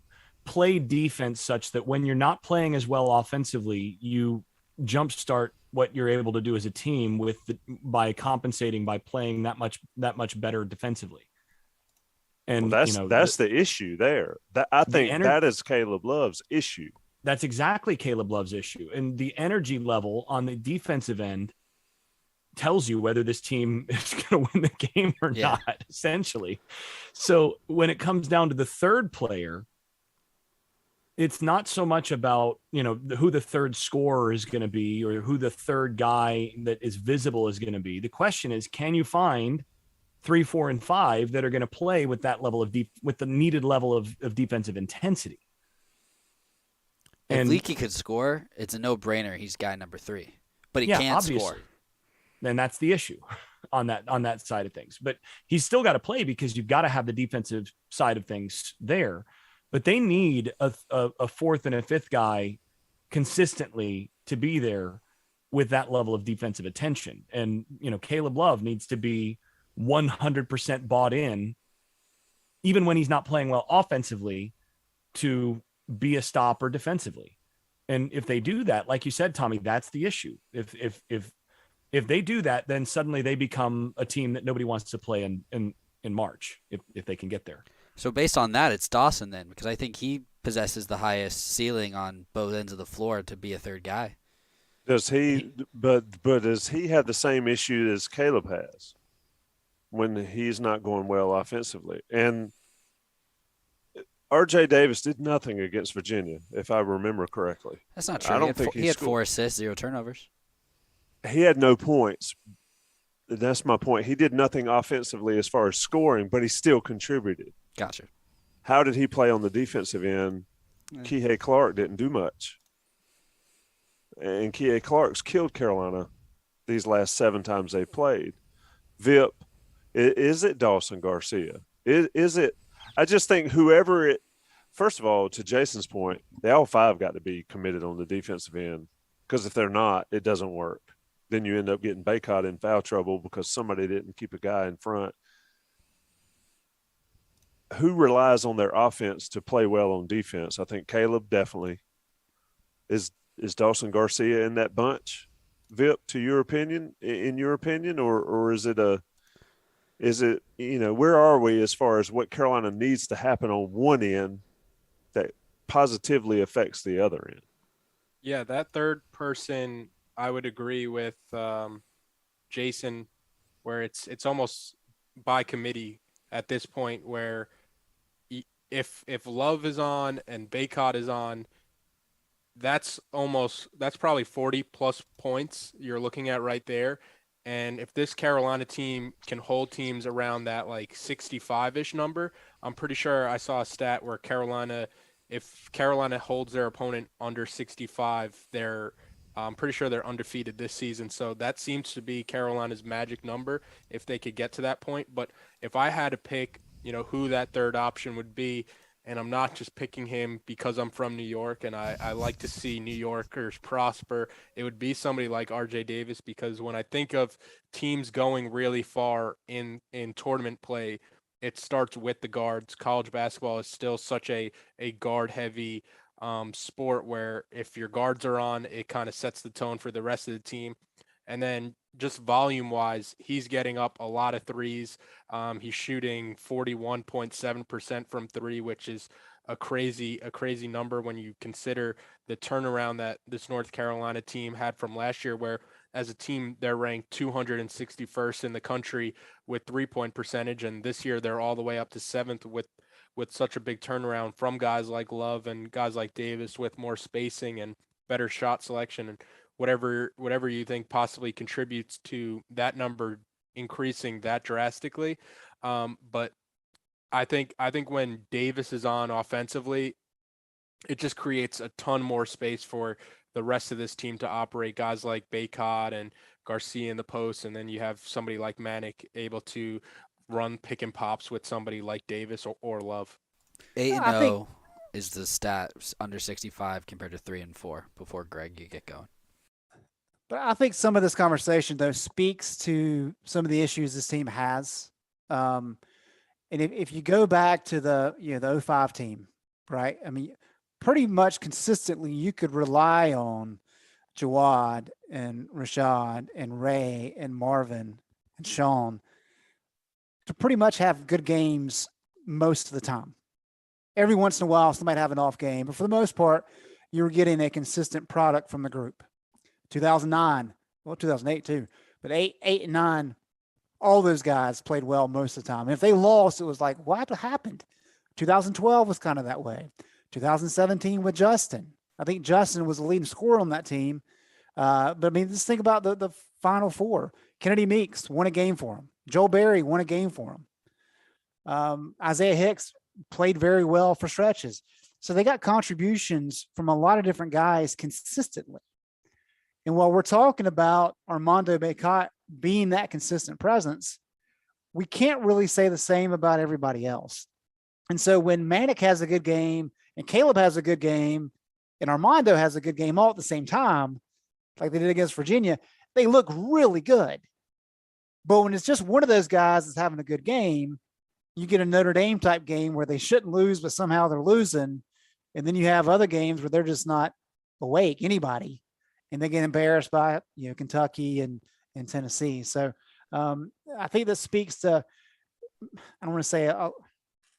play defense such that when you're not playing as well offensively, you jumpstart what you're able to do as a team by compensating by playing that much better defensively. And that's the issue there. I think that is Caleb Love's issue. That's exactly Caleb Love's issue. And the energy level on the defensive end tells you whether this team is going to win the game or not, essentially. So when it comes down to the third player, it's not so much about, who the third scorer is going to be or who the third guy that is visible is going to be. The question is, can you find 3, 4, and 5 that are going to play with that level of with the needed level of defensive intensity? If Leaky could score, it's a no-brainer. He's guy number 3, but he can't score. Then that's the issue on that side of things. But he's still got to play because you've got to have the defensive side of things there. But they need a fourth and a fifth guy consistently to be there with that level of defensive attention. And Caleb Love needs to be 100% bought in, even when he's not playing well offensively, to be a stopper defensively. And if they do that, like you said, Tommy, that's the issue. If they do that, then suddenly they become a team that nobody wants to play in March if they can get there. So based on that, it's Dawson then, because I think he possesses the highest ceiling on both ends of the floor to be a third guy. Does he? But does he have the same issue as Caleb has when he's not going well offensively? And R.J. Davis did nothing against Virginia, if I remember correctly. That's not true. I don't think he had 4 assists, 0 turnovers. He had no points. That's my point. He did nothing offensively as far as scoring, but he still contributed. Gotcha. How did he play on the defensive end? Kihei Clark didn't do much. And Kihei Clark's killed Carolina these last 7 times they played. Vip, is it Dawson Garcia? Is it? I just think whoever it – first of all, to Jason's point, they all 5 got to be committed on the defensive end, because if they're not, it doesn't work. Then you end up getting Baycott in foul trouble because somebody didn't keep a guy in front. Who relies on their offense to play well on defense? I think Caleb definitely. Is Dawson Garcia in that bunch? Vip, to your opinion, in your opinion, or is it where are we as far as what Carolina needs to happen on one end that positively affects the other end? Yeah, that third person, I would agree with Jason, where it's almost by committee at this point, where if Love is on and Baycott is on, that's probably 40 plus points you're looking at right there. And if this Carolina team can hold teams around that like 65-ish number, I'm pretty sure I saw a stat where if Carolina holds their opponent under 65, I'm pretty sure they're undefeated this season. So that seems to be Carolina's magic number if they could get to that point. But if I had to pick, who that third option would be, and I'm not just picking him because I'm from New York and I like to see New Yorkers prosper, it would be somebody like R.J. Davis, because when I think of teams going really far in tournament play, it starts with the guards. College basketball is still such a guard-heavy sport where if your guards are on, it kind of sets the tone for the rest of the team. And then just volume-wise, he's getting up a lot of threes. He's shooting 41.7% from 3, which is a crazy number when you consider the turnaround that this North Carolina team had from last year, where as a team they're ranked 261st in the country with 3-point percentage, and this year they're all the way up to 7th with such a big turnaround from guys like Love and guys like Davis with more spacing and better shot selection and whatever you think possibly contributes to that number increasing that drastically. But I think when Davis is on offensively, it just creates a ton more space for the rest of this team to operate. Guys like Baycott and Garcia in the post, and then you have somebody like Manick able to run pick and pops with somebody like Davis or Love. 8-0 is the stat under 65 compared to 3 and 4 before Greg, you get going. But I think some of this conversation, though, speaks to some of the issues this team has. And if you go back to the 05 team, right? I mean, pretty much consistently, you could rely on Jawad and Rashad and Ray and Marvin and Sean to pretty much have good games most of the time. Every once in a while, somebody have an off game, but for the most part, you were getting a consistent product from the group. 2009, well, 2008 too, but 8 and 9, all those guys played well most of the time. And if they lost, it was like, what happened? 2012 was kind of that way. 2017 with Justin. I think Justin was the leading scorer on that team. But I mean, just think about the Final Four. Kennedy Meeks won a game for him. Joel Berry won a game for him. Isaiah Hicks played very well for stretches. So they got contributions from a lot of different guys consistently. And while we're talking about Armando Baycott being that consistent presence, we can't really say the same about everybody else. And so when Manick has a good game and Caleb has a good game and Armando has a good game all at the same time, like they did against Virginia, they look really good. But when it's just one of those guys that's having a good game, you get a Notre Dame type game where they shouldn't lose, but somehow they're losing. And then you have other games where they're just not awake, anybody. And they get embarrassed by, Kentucky and Tennessee. So I think that speaks to, I don't want to say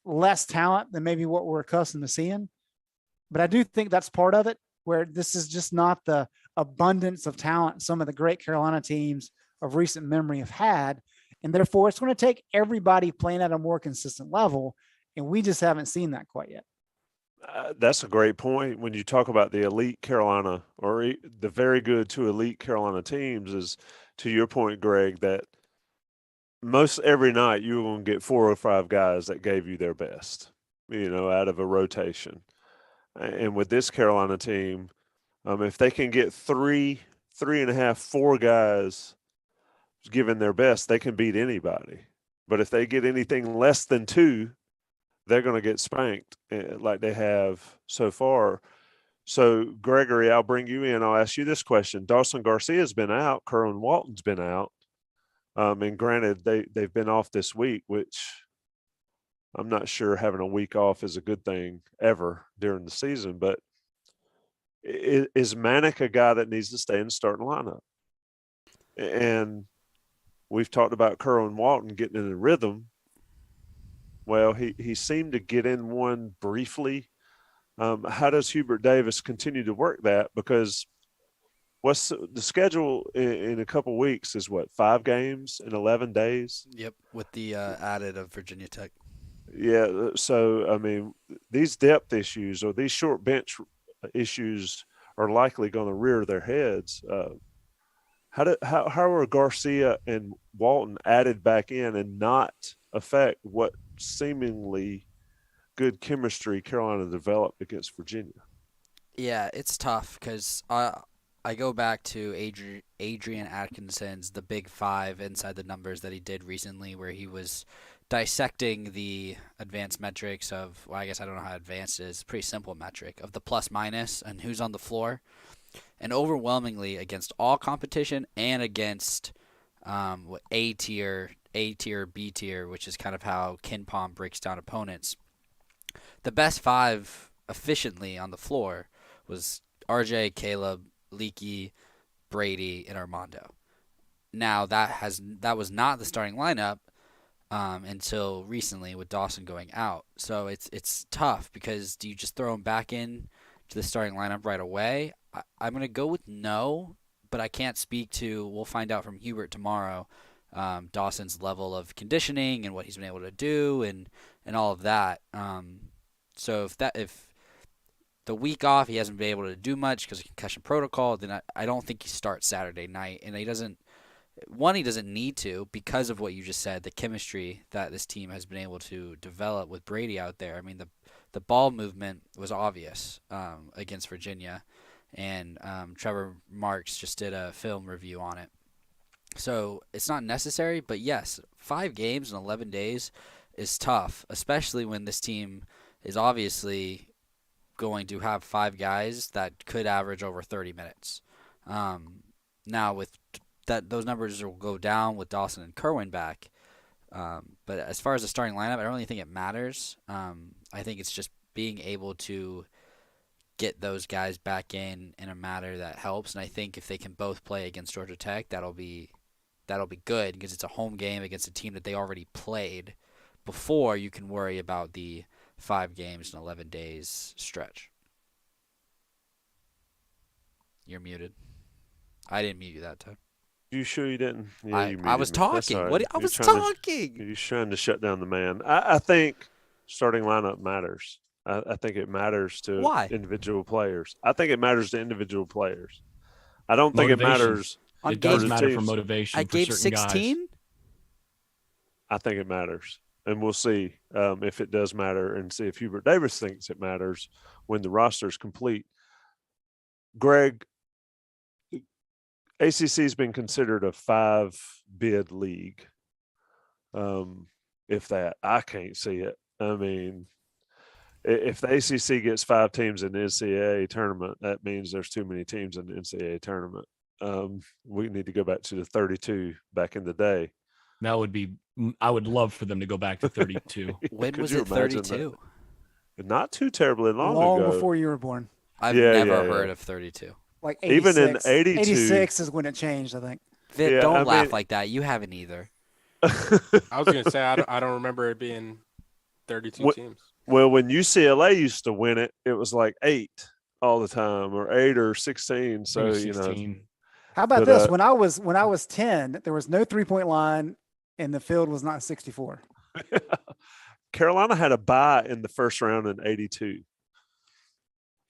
less talent than maybe what we're accustomed to seeing. But I do think that's part of it, where this is just not the abundance of talent some of the great Carolina teams of recent memory have had. And therefore, it's going to take everybody playing at a more consistent level. And we just haven't seen that quite yet. That's a great point. When you talk about the elite Carolina or the very good to elite Carolina teams, is to your point, Greg, that most every night you're going to get 4 or 5 guys that gave you their best, out of a rotation. And with this Carolina team, if they can get 3.5, 4 guys giving their best, they can beat anybody. But if they get anything less than 2, they're going to get spanked like they have so far. So, Gregory, I'll bring you in. I'll ask you this question. Dawson Garcia's been out. Kerwin Walton's been out. And granted, they've been off this week, which I'm not sure having a week off is a good thing ever during the season. But is Manic a guy that needs to stay in the starting lineup? And we've talked about Kerwin Walton getting in the rhythm. Well, he seemed to get in one briefly. How does Hubert Davis continue to work that? Because what's the schedule in a couple weeks is 5 games in 11 days? Yep, with the added of Virginia Tech. Yeah, so, I mean, these depth issues or these short bench issues are likely going to rear their heads. How are Garcia and Walton added back in and not affect what seemingly good chemistry Carolina developed against Virginia? Yeah, it's tough because I go back to Adrian Atkinson's The Big Five inside the numbers that he did recently, where he was dissecting the advanced metrics of, well, I guess I don't know how advanced it is, pretty simple metric of the plus minus and who's on the floor. And overwhelmingly against all competition and against A tier, B tier, which is kind of how KenPom breaks down opponents. The best 5 efficiently on the floor was RJ, Caleb, Leaky, Brady, and Armando. Now that was not the starting lineup until recently with Dawson going out. So it's tough because do you just throw him back in to the starting lineup right away? I'm going to go with no, but I can't speak to, we'll find out from Hubert tomorrow, Dawson's level of conditioning and what he's been able to do and all of that. So if the week off he hasn't been able to do much because of concussion protocol, then I don't think he starts Saturday night. And he doesn't need to because of what you just said, the chemistry that this team has been able to develop with Brady out there. I mean, the ball movement was obvious against Virginia. And Trevor Marks just did a film review on it. So it's not necessary, but yes, 5 games in 11 days is tough, especially when this team is obviously going to have 5 guys that could average over 30 minutes. Now, with that, those numbers will go down with Dawson and Kerwin back. But as far as the starting lineup, I don't really think it matters. I think it's just being able to get those guys back in a matter that helps. And I think if they can both play against Georgia Tech, that'll be good because it's a home game against a team that they already played before you can worry about the 5 games in 11 days stretch. You're muted. I didn't mute you that time. You sure you didn't? Yeah, you I was muted me. That's talking. all right. What? I You're was trying to- talking. You're trying to shut down the man. I think starting lineup matters. I think it matters to Why? individual players. I think it matters to individual players. I don't think it Motivation. matters. On It does game, matter for teams. motivation. I for gave certain guys. 16. I think it matters. And we'll see if it does matter and see if Hubert Davis thinks it matters when the roster is complete. Greg, ACC has been considered a 5-bid league. If that, I can't see it. I mean, if the ACC gets 5 teams in the NCAA tournament, that means there's too many teams in the NCAA tournament. We need to go back to the 32 back in the day. That would be. I would love for them to go back to 32. When Could was you it imagine 32? that? Not too terribly long ago. before you were born. I've Yeah, never yeah. heard of 32. Like Even in 86. 82 86 is when it changed, I think. Vip, Yeah, don't I laugh mean- like that. You haven't either. I was gonna say I don't remember it being 32 What- teams. Well, when UCLA used to win it, it was like 8 all the time, or 8 or 16. So, I think you know, 16. How about But, this? When I was 10, there was no 3-point line and the field was not 64. Carolina had a bye in the first round in 82.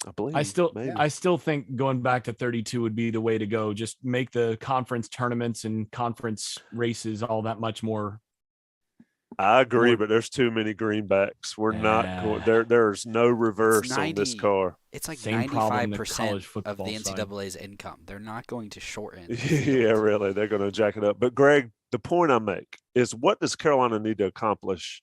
I believe. maybe. I still think going back to 32 would be the way to go. Just make the conference tournaments and conference races all that much more. I agree, but there's too many greenbacks. We're not going there. There's no reverse on this car. It's like Same problem 95% college of football the side. NCAA's income. They're not going to shorten. the Yeah, field. really. They're going to jack it up. But Greg, the point I make is, what does Carolina need to accomplish?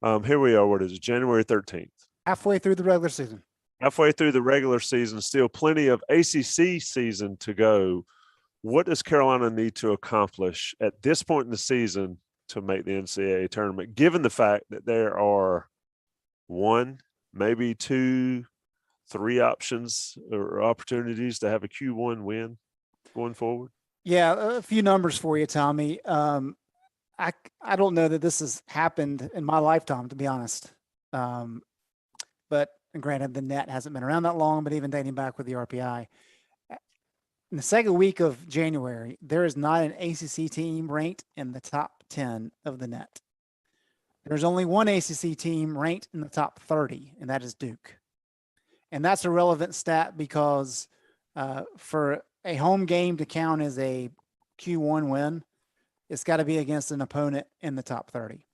Here we are. What is it? January 13th. Halfway through the regular season. Halfway through the regular season, still plenty of ACC season to go. What does Carolina need to accomplish at this point in the season to make the NCAA tournament, given the fact that there are 1, maybe 2, 3 options or opportunities to have a Q1 win going forward? Yeah, a few numbers for you, Tommy. I don't know that this has happened in my lifetime, to be honest. But granted, the net hasn't been around that long, but even dating back with the RPI. In the second week of January, there is not an ACC team ranked in the top 10 of the net. There's only one ACC team ranked in the top 30, and that is Duke. And that's a relevant stat because for a home game to count as a Q1 win, it's got to be against an opponent in the top 30.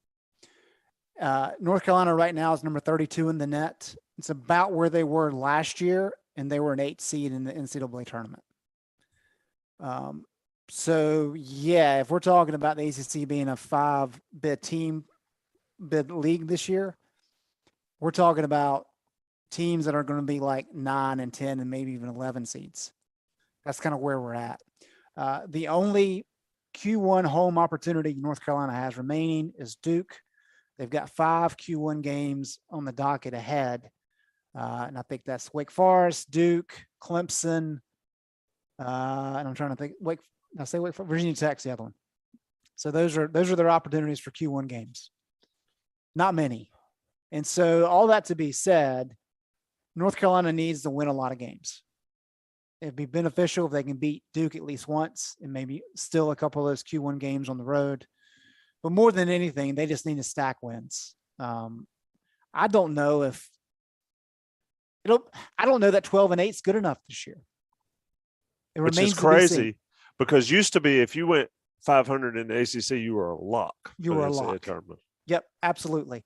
North Carolina right now is number 32 in the net. It's about where they were last year, and they were an 8 seed in the NCAA tournament. So yeah, if we're talking about the ACC being a 5-bid league this year, we're talking about teams that are going to be like 9 and 10 and maybe even 11 seeds. That's kind of where we're at. The only Q1 home opportunity North Carolina has remaining is Duke. They've got 5 Q1 games on the docket ahead. And I think that's Wake Forest, Duke, Clemson, and I'm trying to think. Virginia Tech's the other one. So those are their opportunities for Q1 games. Not many. And so all that to be said, North Carolina needs to win a lot of games. It'd be beneficial if they can beat Duke at least once and maybe still a couple of those Q1 games on the road. But more than anything, they just need to stack wins. I don't know that 12 and 8 is good enough this year. Which is crazy, because used to be if you went 500 in the ACC, you were a lock. You were a lock. Tournament. Yep, absolutely.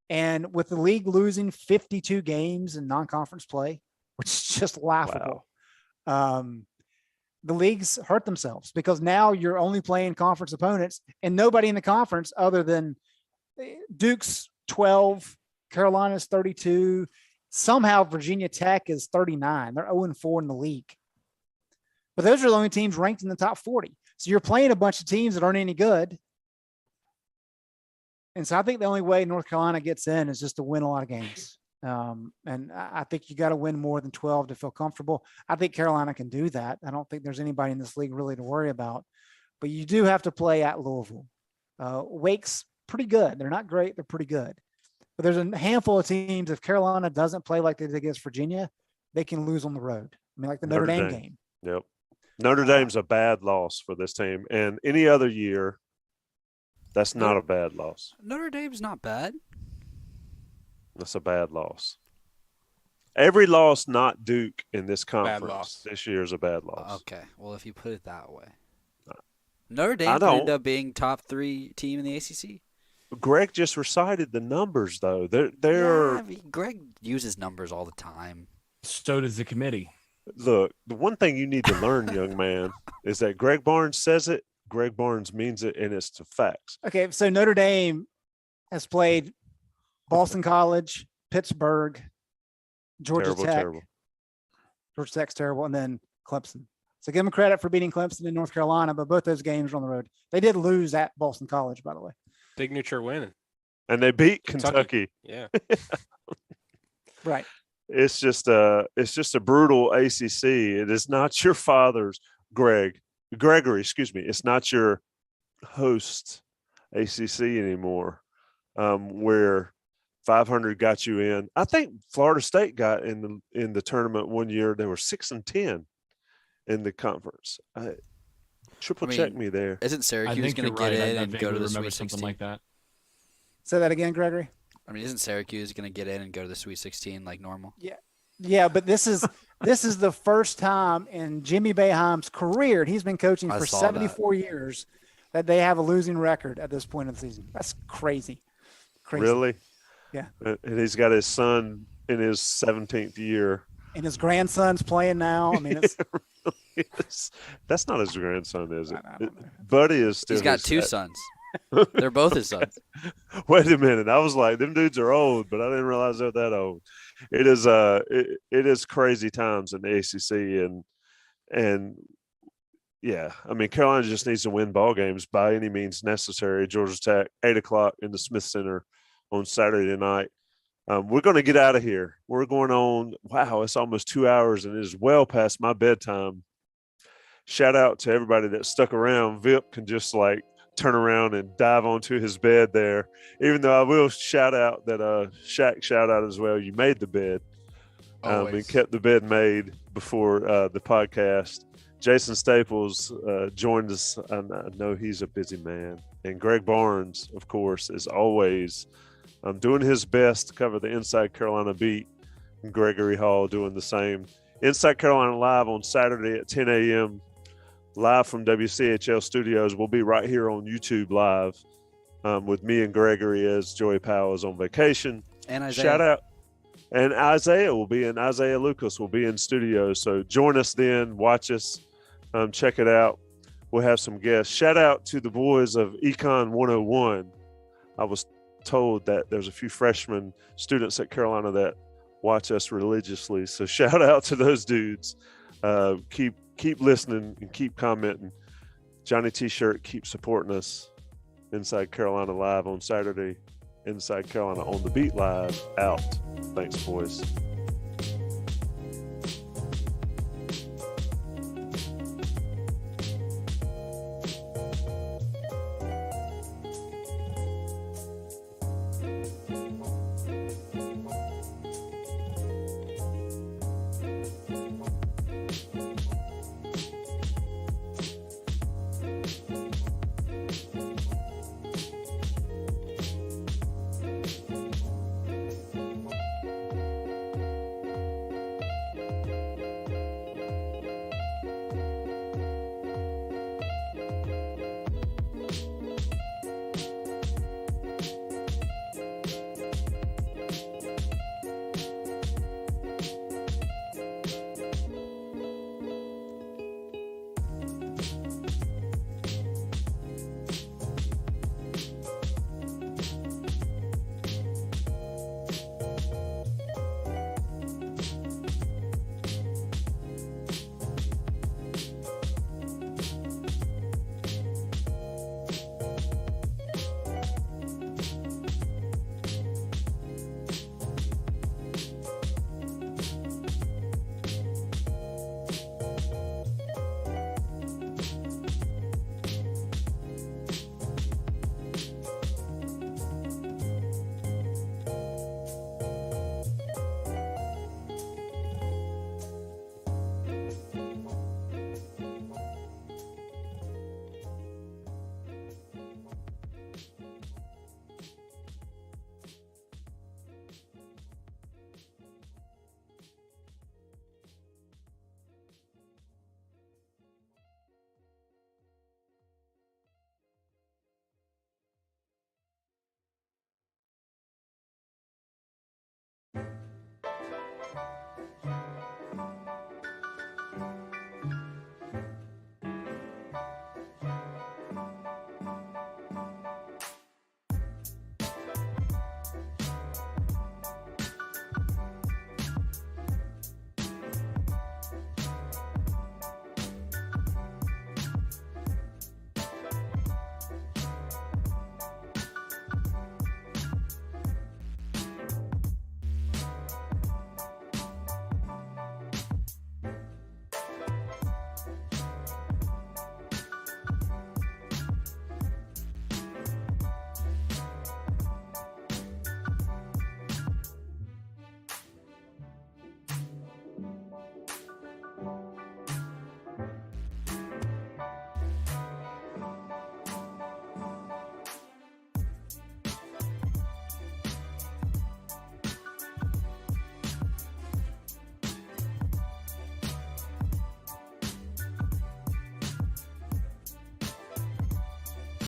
And with the league losing 52 games in non-conference play, which is just laughable, the leagues hurt themselves because now you're only playing conference opponents and nobody in the conference other than Duke's 12, Carolina's 32. Somehow Virginia Tech is 39. They're 0-4 in the league. But those are the only teams ranked in the top 40. So you're playing a bunch of teams that aren't any good. And so I think the only way North Carolina gets in is just to win a lot of games. And I think you got to win more than 12 to feel comfortable. I think Carolina can do that. I don't think there's anybody in this league really to worry about. But you do have to play at Louisville. Wake's pretty good. They're not great. They're pretty good. But there's a handful of teams, if Carolina doesn't play like they did against Virginia, they can lose on the road. I mean, like the Notre Dame game. Yep. Notre Dame's a bad loss for this team. And any other year, that's not a bad loss. Notre Dame's not bad. That's a bad loss. Every loss not Duke in this loss. conference this year is a bad loss. Okay. Well, if you put it that way. Notre Dame could end up being top 3 team in the ACC. Greg just recited the numbers, though. They're Greg uses numbers all the time. So does the committee. Look, the one thing you need to learn, young man, is that Greg Barnes says it, Greg Barnes means it, and it's the facts. Okay, so Notre Dame has played Boston College, Pittsburgh, Georgia Tech. Terrible. Georgia Tech's terrible, and then Clemson. So give them credit for beating Clemson in North Carolina, but both those games were on the road. They did lose at Boston College, by the way. Signature win. And they beat Kentucky. Yeah. Right. It's just a brutal ACC. It is not your father's Gregory, excuse me. It's not your host ACC anymore, where 500 got you in. I think Florida State got in the tournament one year. They were 6-10 in the conference. Triple check me there. Isn't I Syracuse think going you're to get right. in I and go vaguely to the remember Sweet something 16? like that. Say that again, Gregory. I mean, isn't Syracuse going to get in and go to the Sweet 16 like normal? Yeah, but this is the first time in Jimmy Boeheim's career, and he's been coaching I for saw 74 years, that they have a losing record at this point in the season. That's crazy. Crazy. Really? Yeah. And he's got his son in his 17th year. And his grandson's playing now. I mean, it's That's not his grandson, is it? I don't know. Buddy is still. He's got two sons. They're both his sons. Wait a minute. I was like, them dudes are old, but I didn't realize they're that old. It is it is crazy times in the ACC, and yeah, I mean, Carolina just needs to win ball games by any means necessary. Georgia Tech, 8:00 in the Smith Center on Saturday night. We're going to get out of here. We're going on. Wow, it's almost 2 hours, and it is well past my bedtime. Shout out to everybody that stuck around. Vip can just like turn around and dive onto his bed there. Even though I will shout out that Shaq shout out as well. You made the bed and kept the bed made before the podcast. Jason Staples joined us. I know he's a busy man. And Greg Barnes, of course, is always doing his best to cover the Inside Carolina beat. And Gregory Hall doing the same. Inside Carolina Live on Saturday at 10 a.m. live from WCHL Studios. We'll be right here on YouTube Live with me and Gregory as Joey Powell is on vacation. And Isaiah. Shout out. And Isaiah Lucas will be in studio. So join us then. Watch us. Check it out. We'll have some guests. Shout out to the boys of Econ 101. I was told that there's a few freshman students at Carolina that watch us religiously. So shout out to those dudes. Keep listening and keep commenting. Johnny T-shirt, keep supporting us. Inside Carolina Live on Saturday. Inside Carolina on the Beat Live out. Thanks, boys.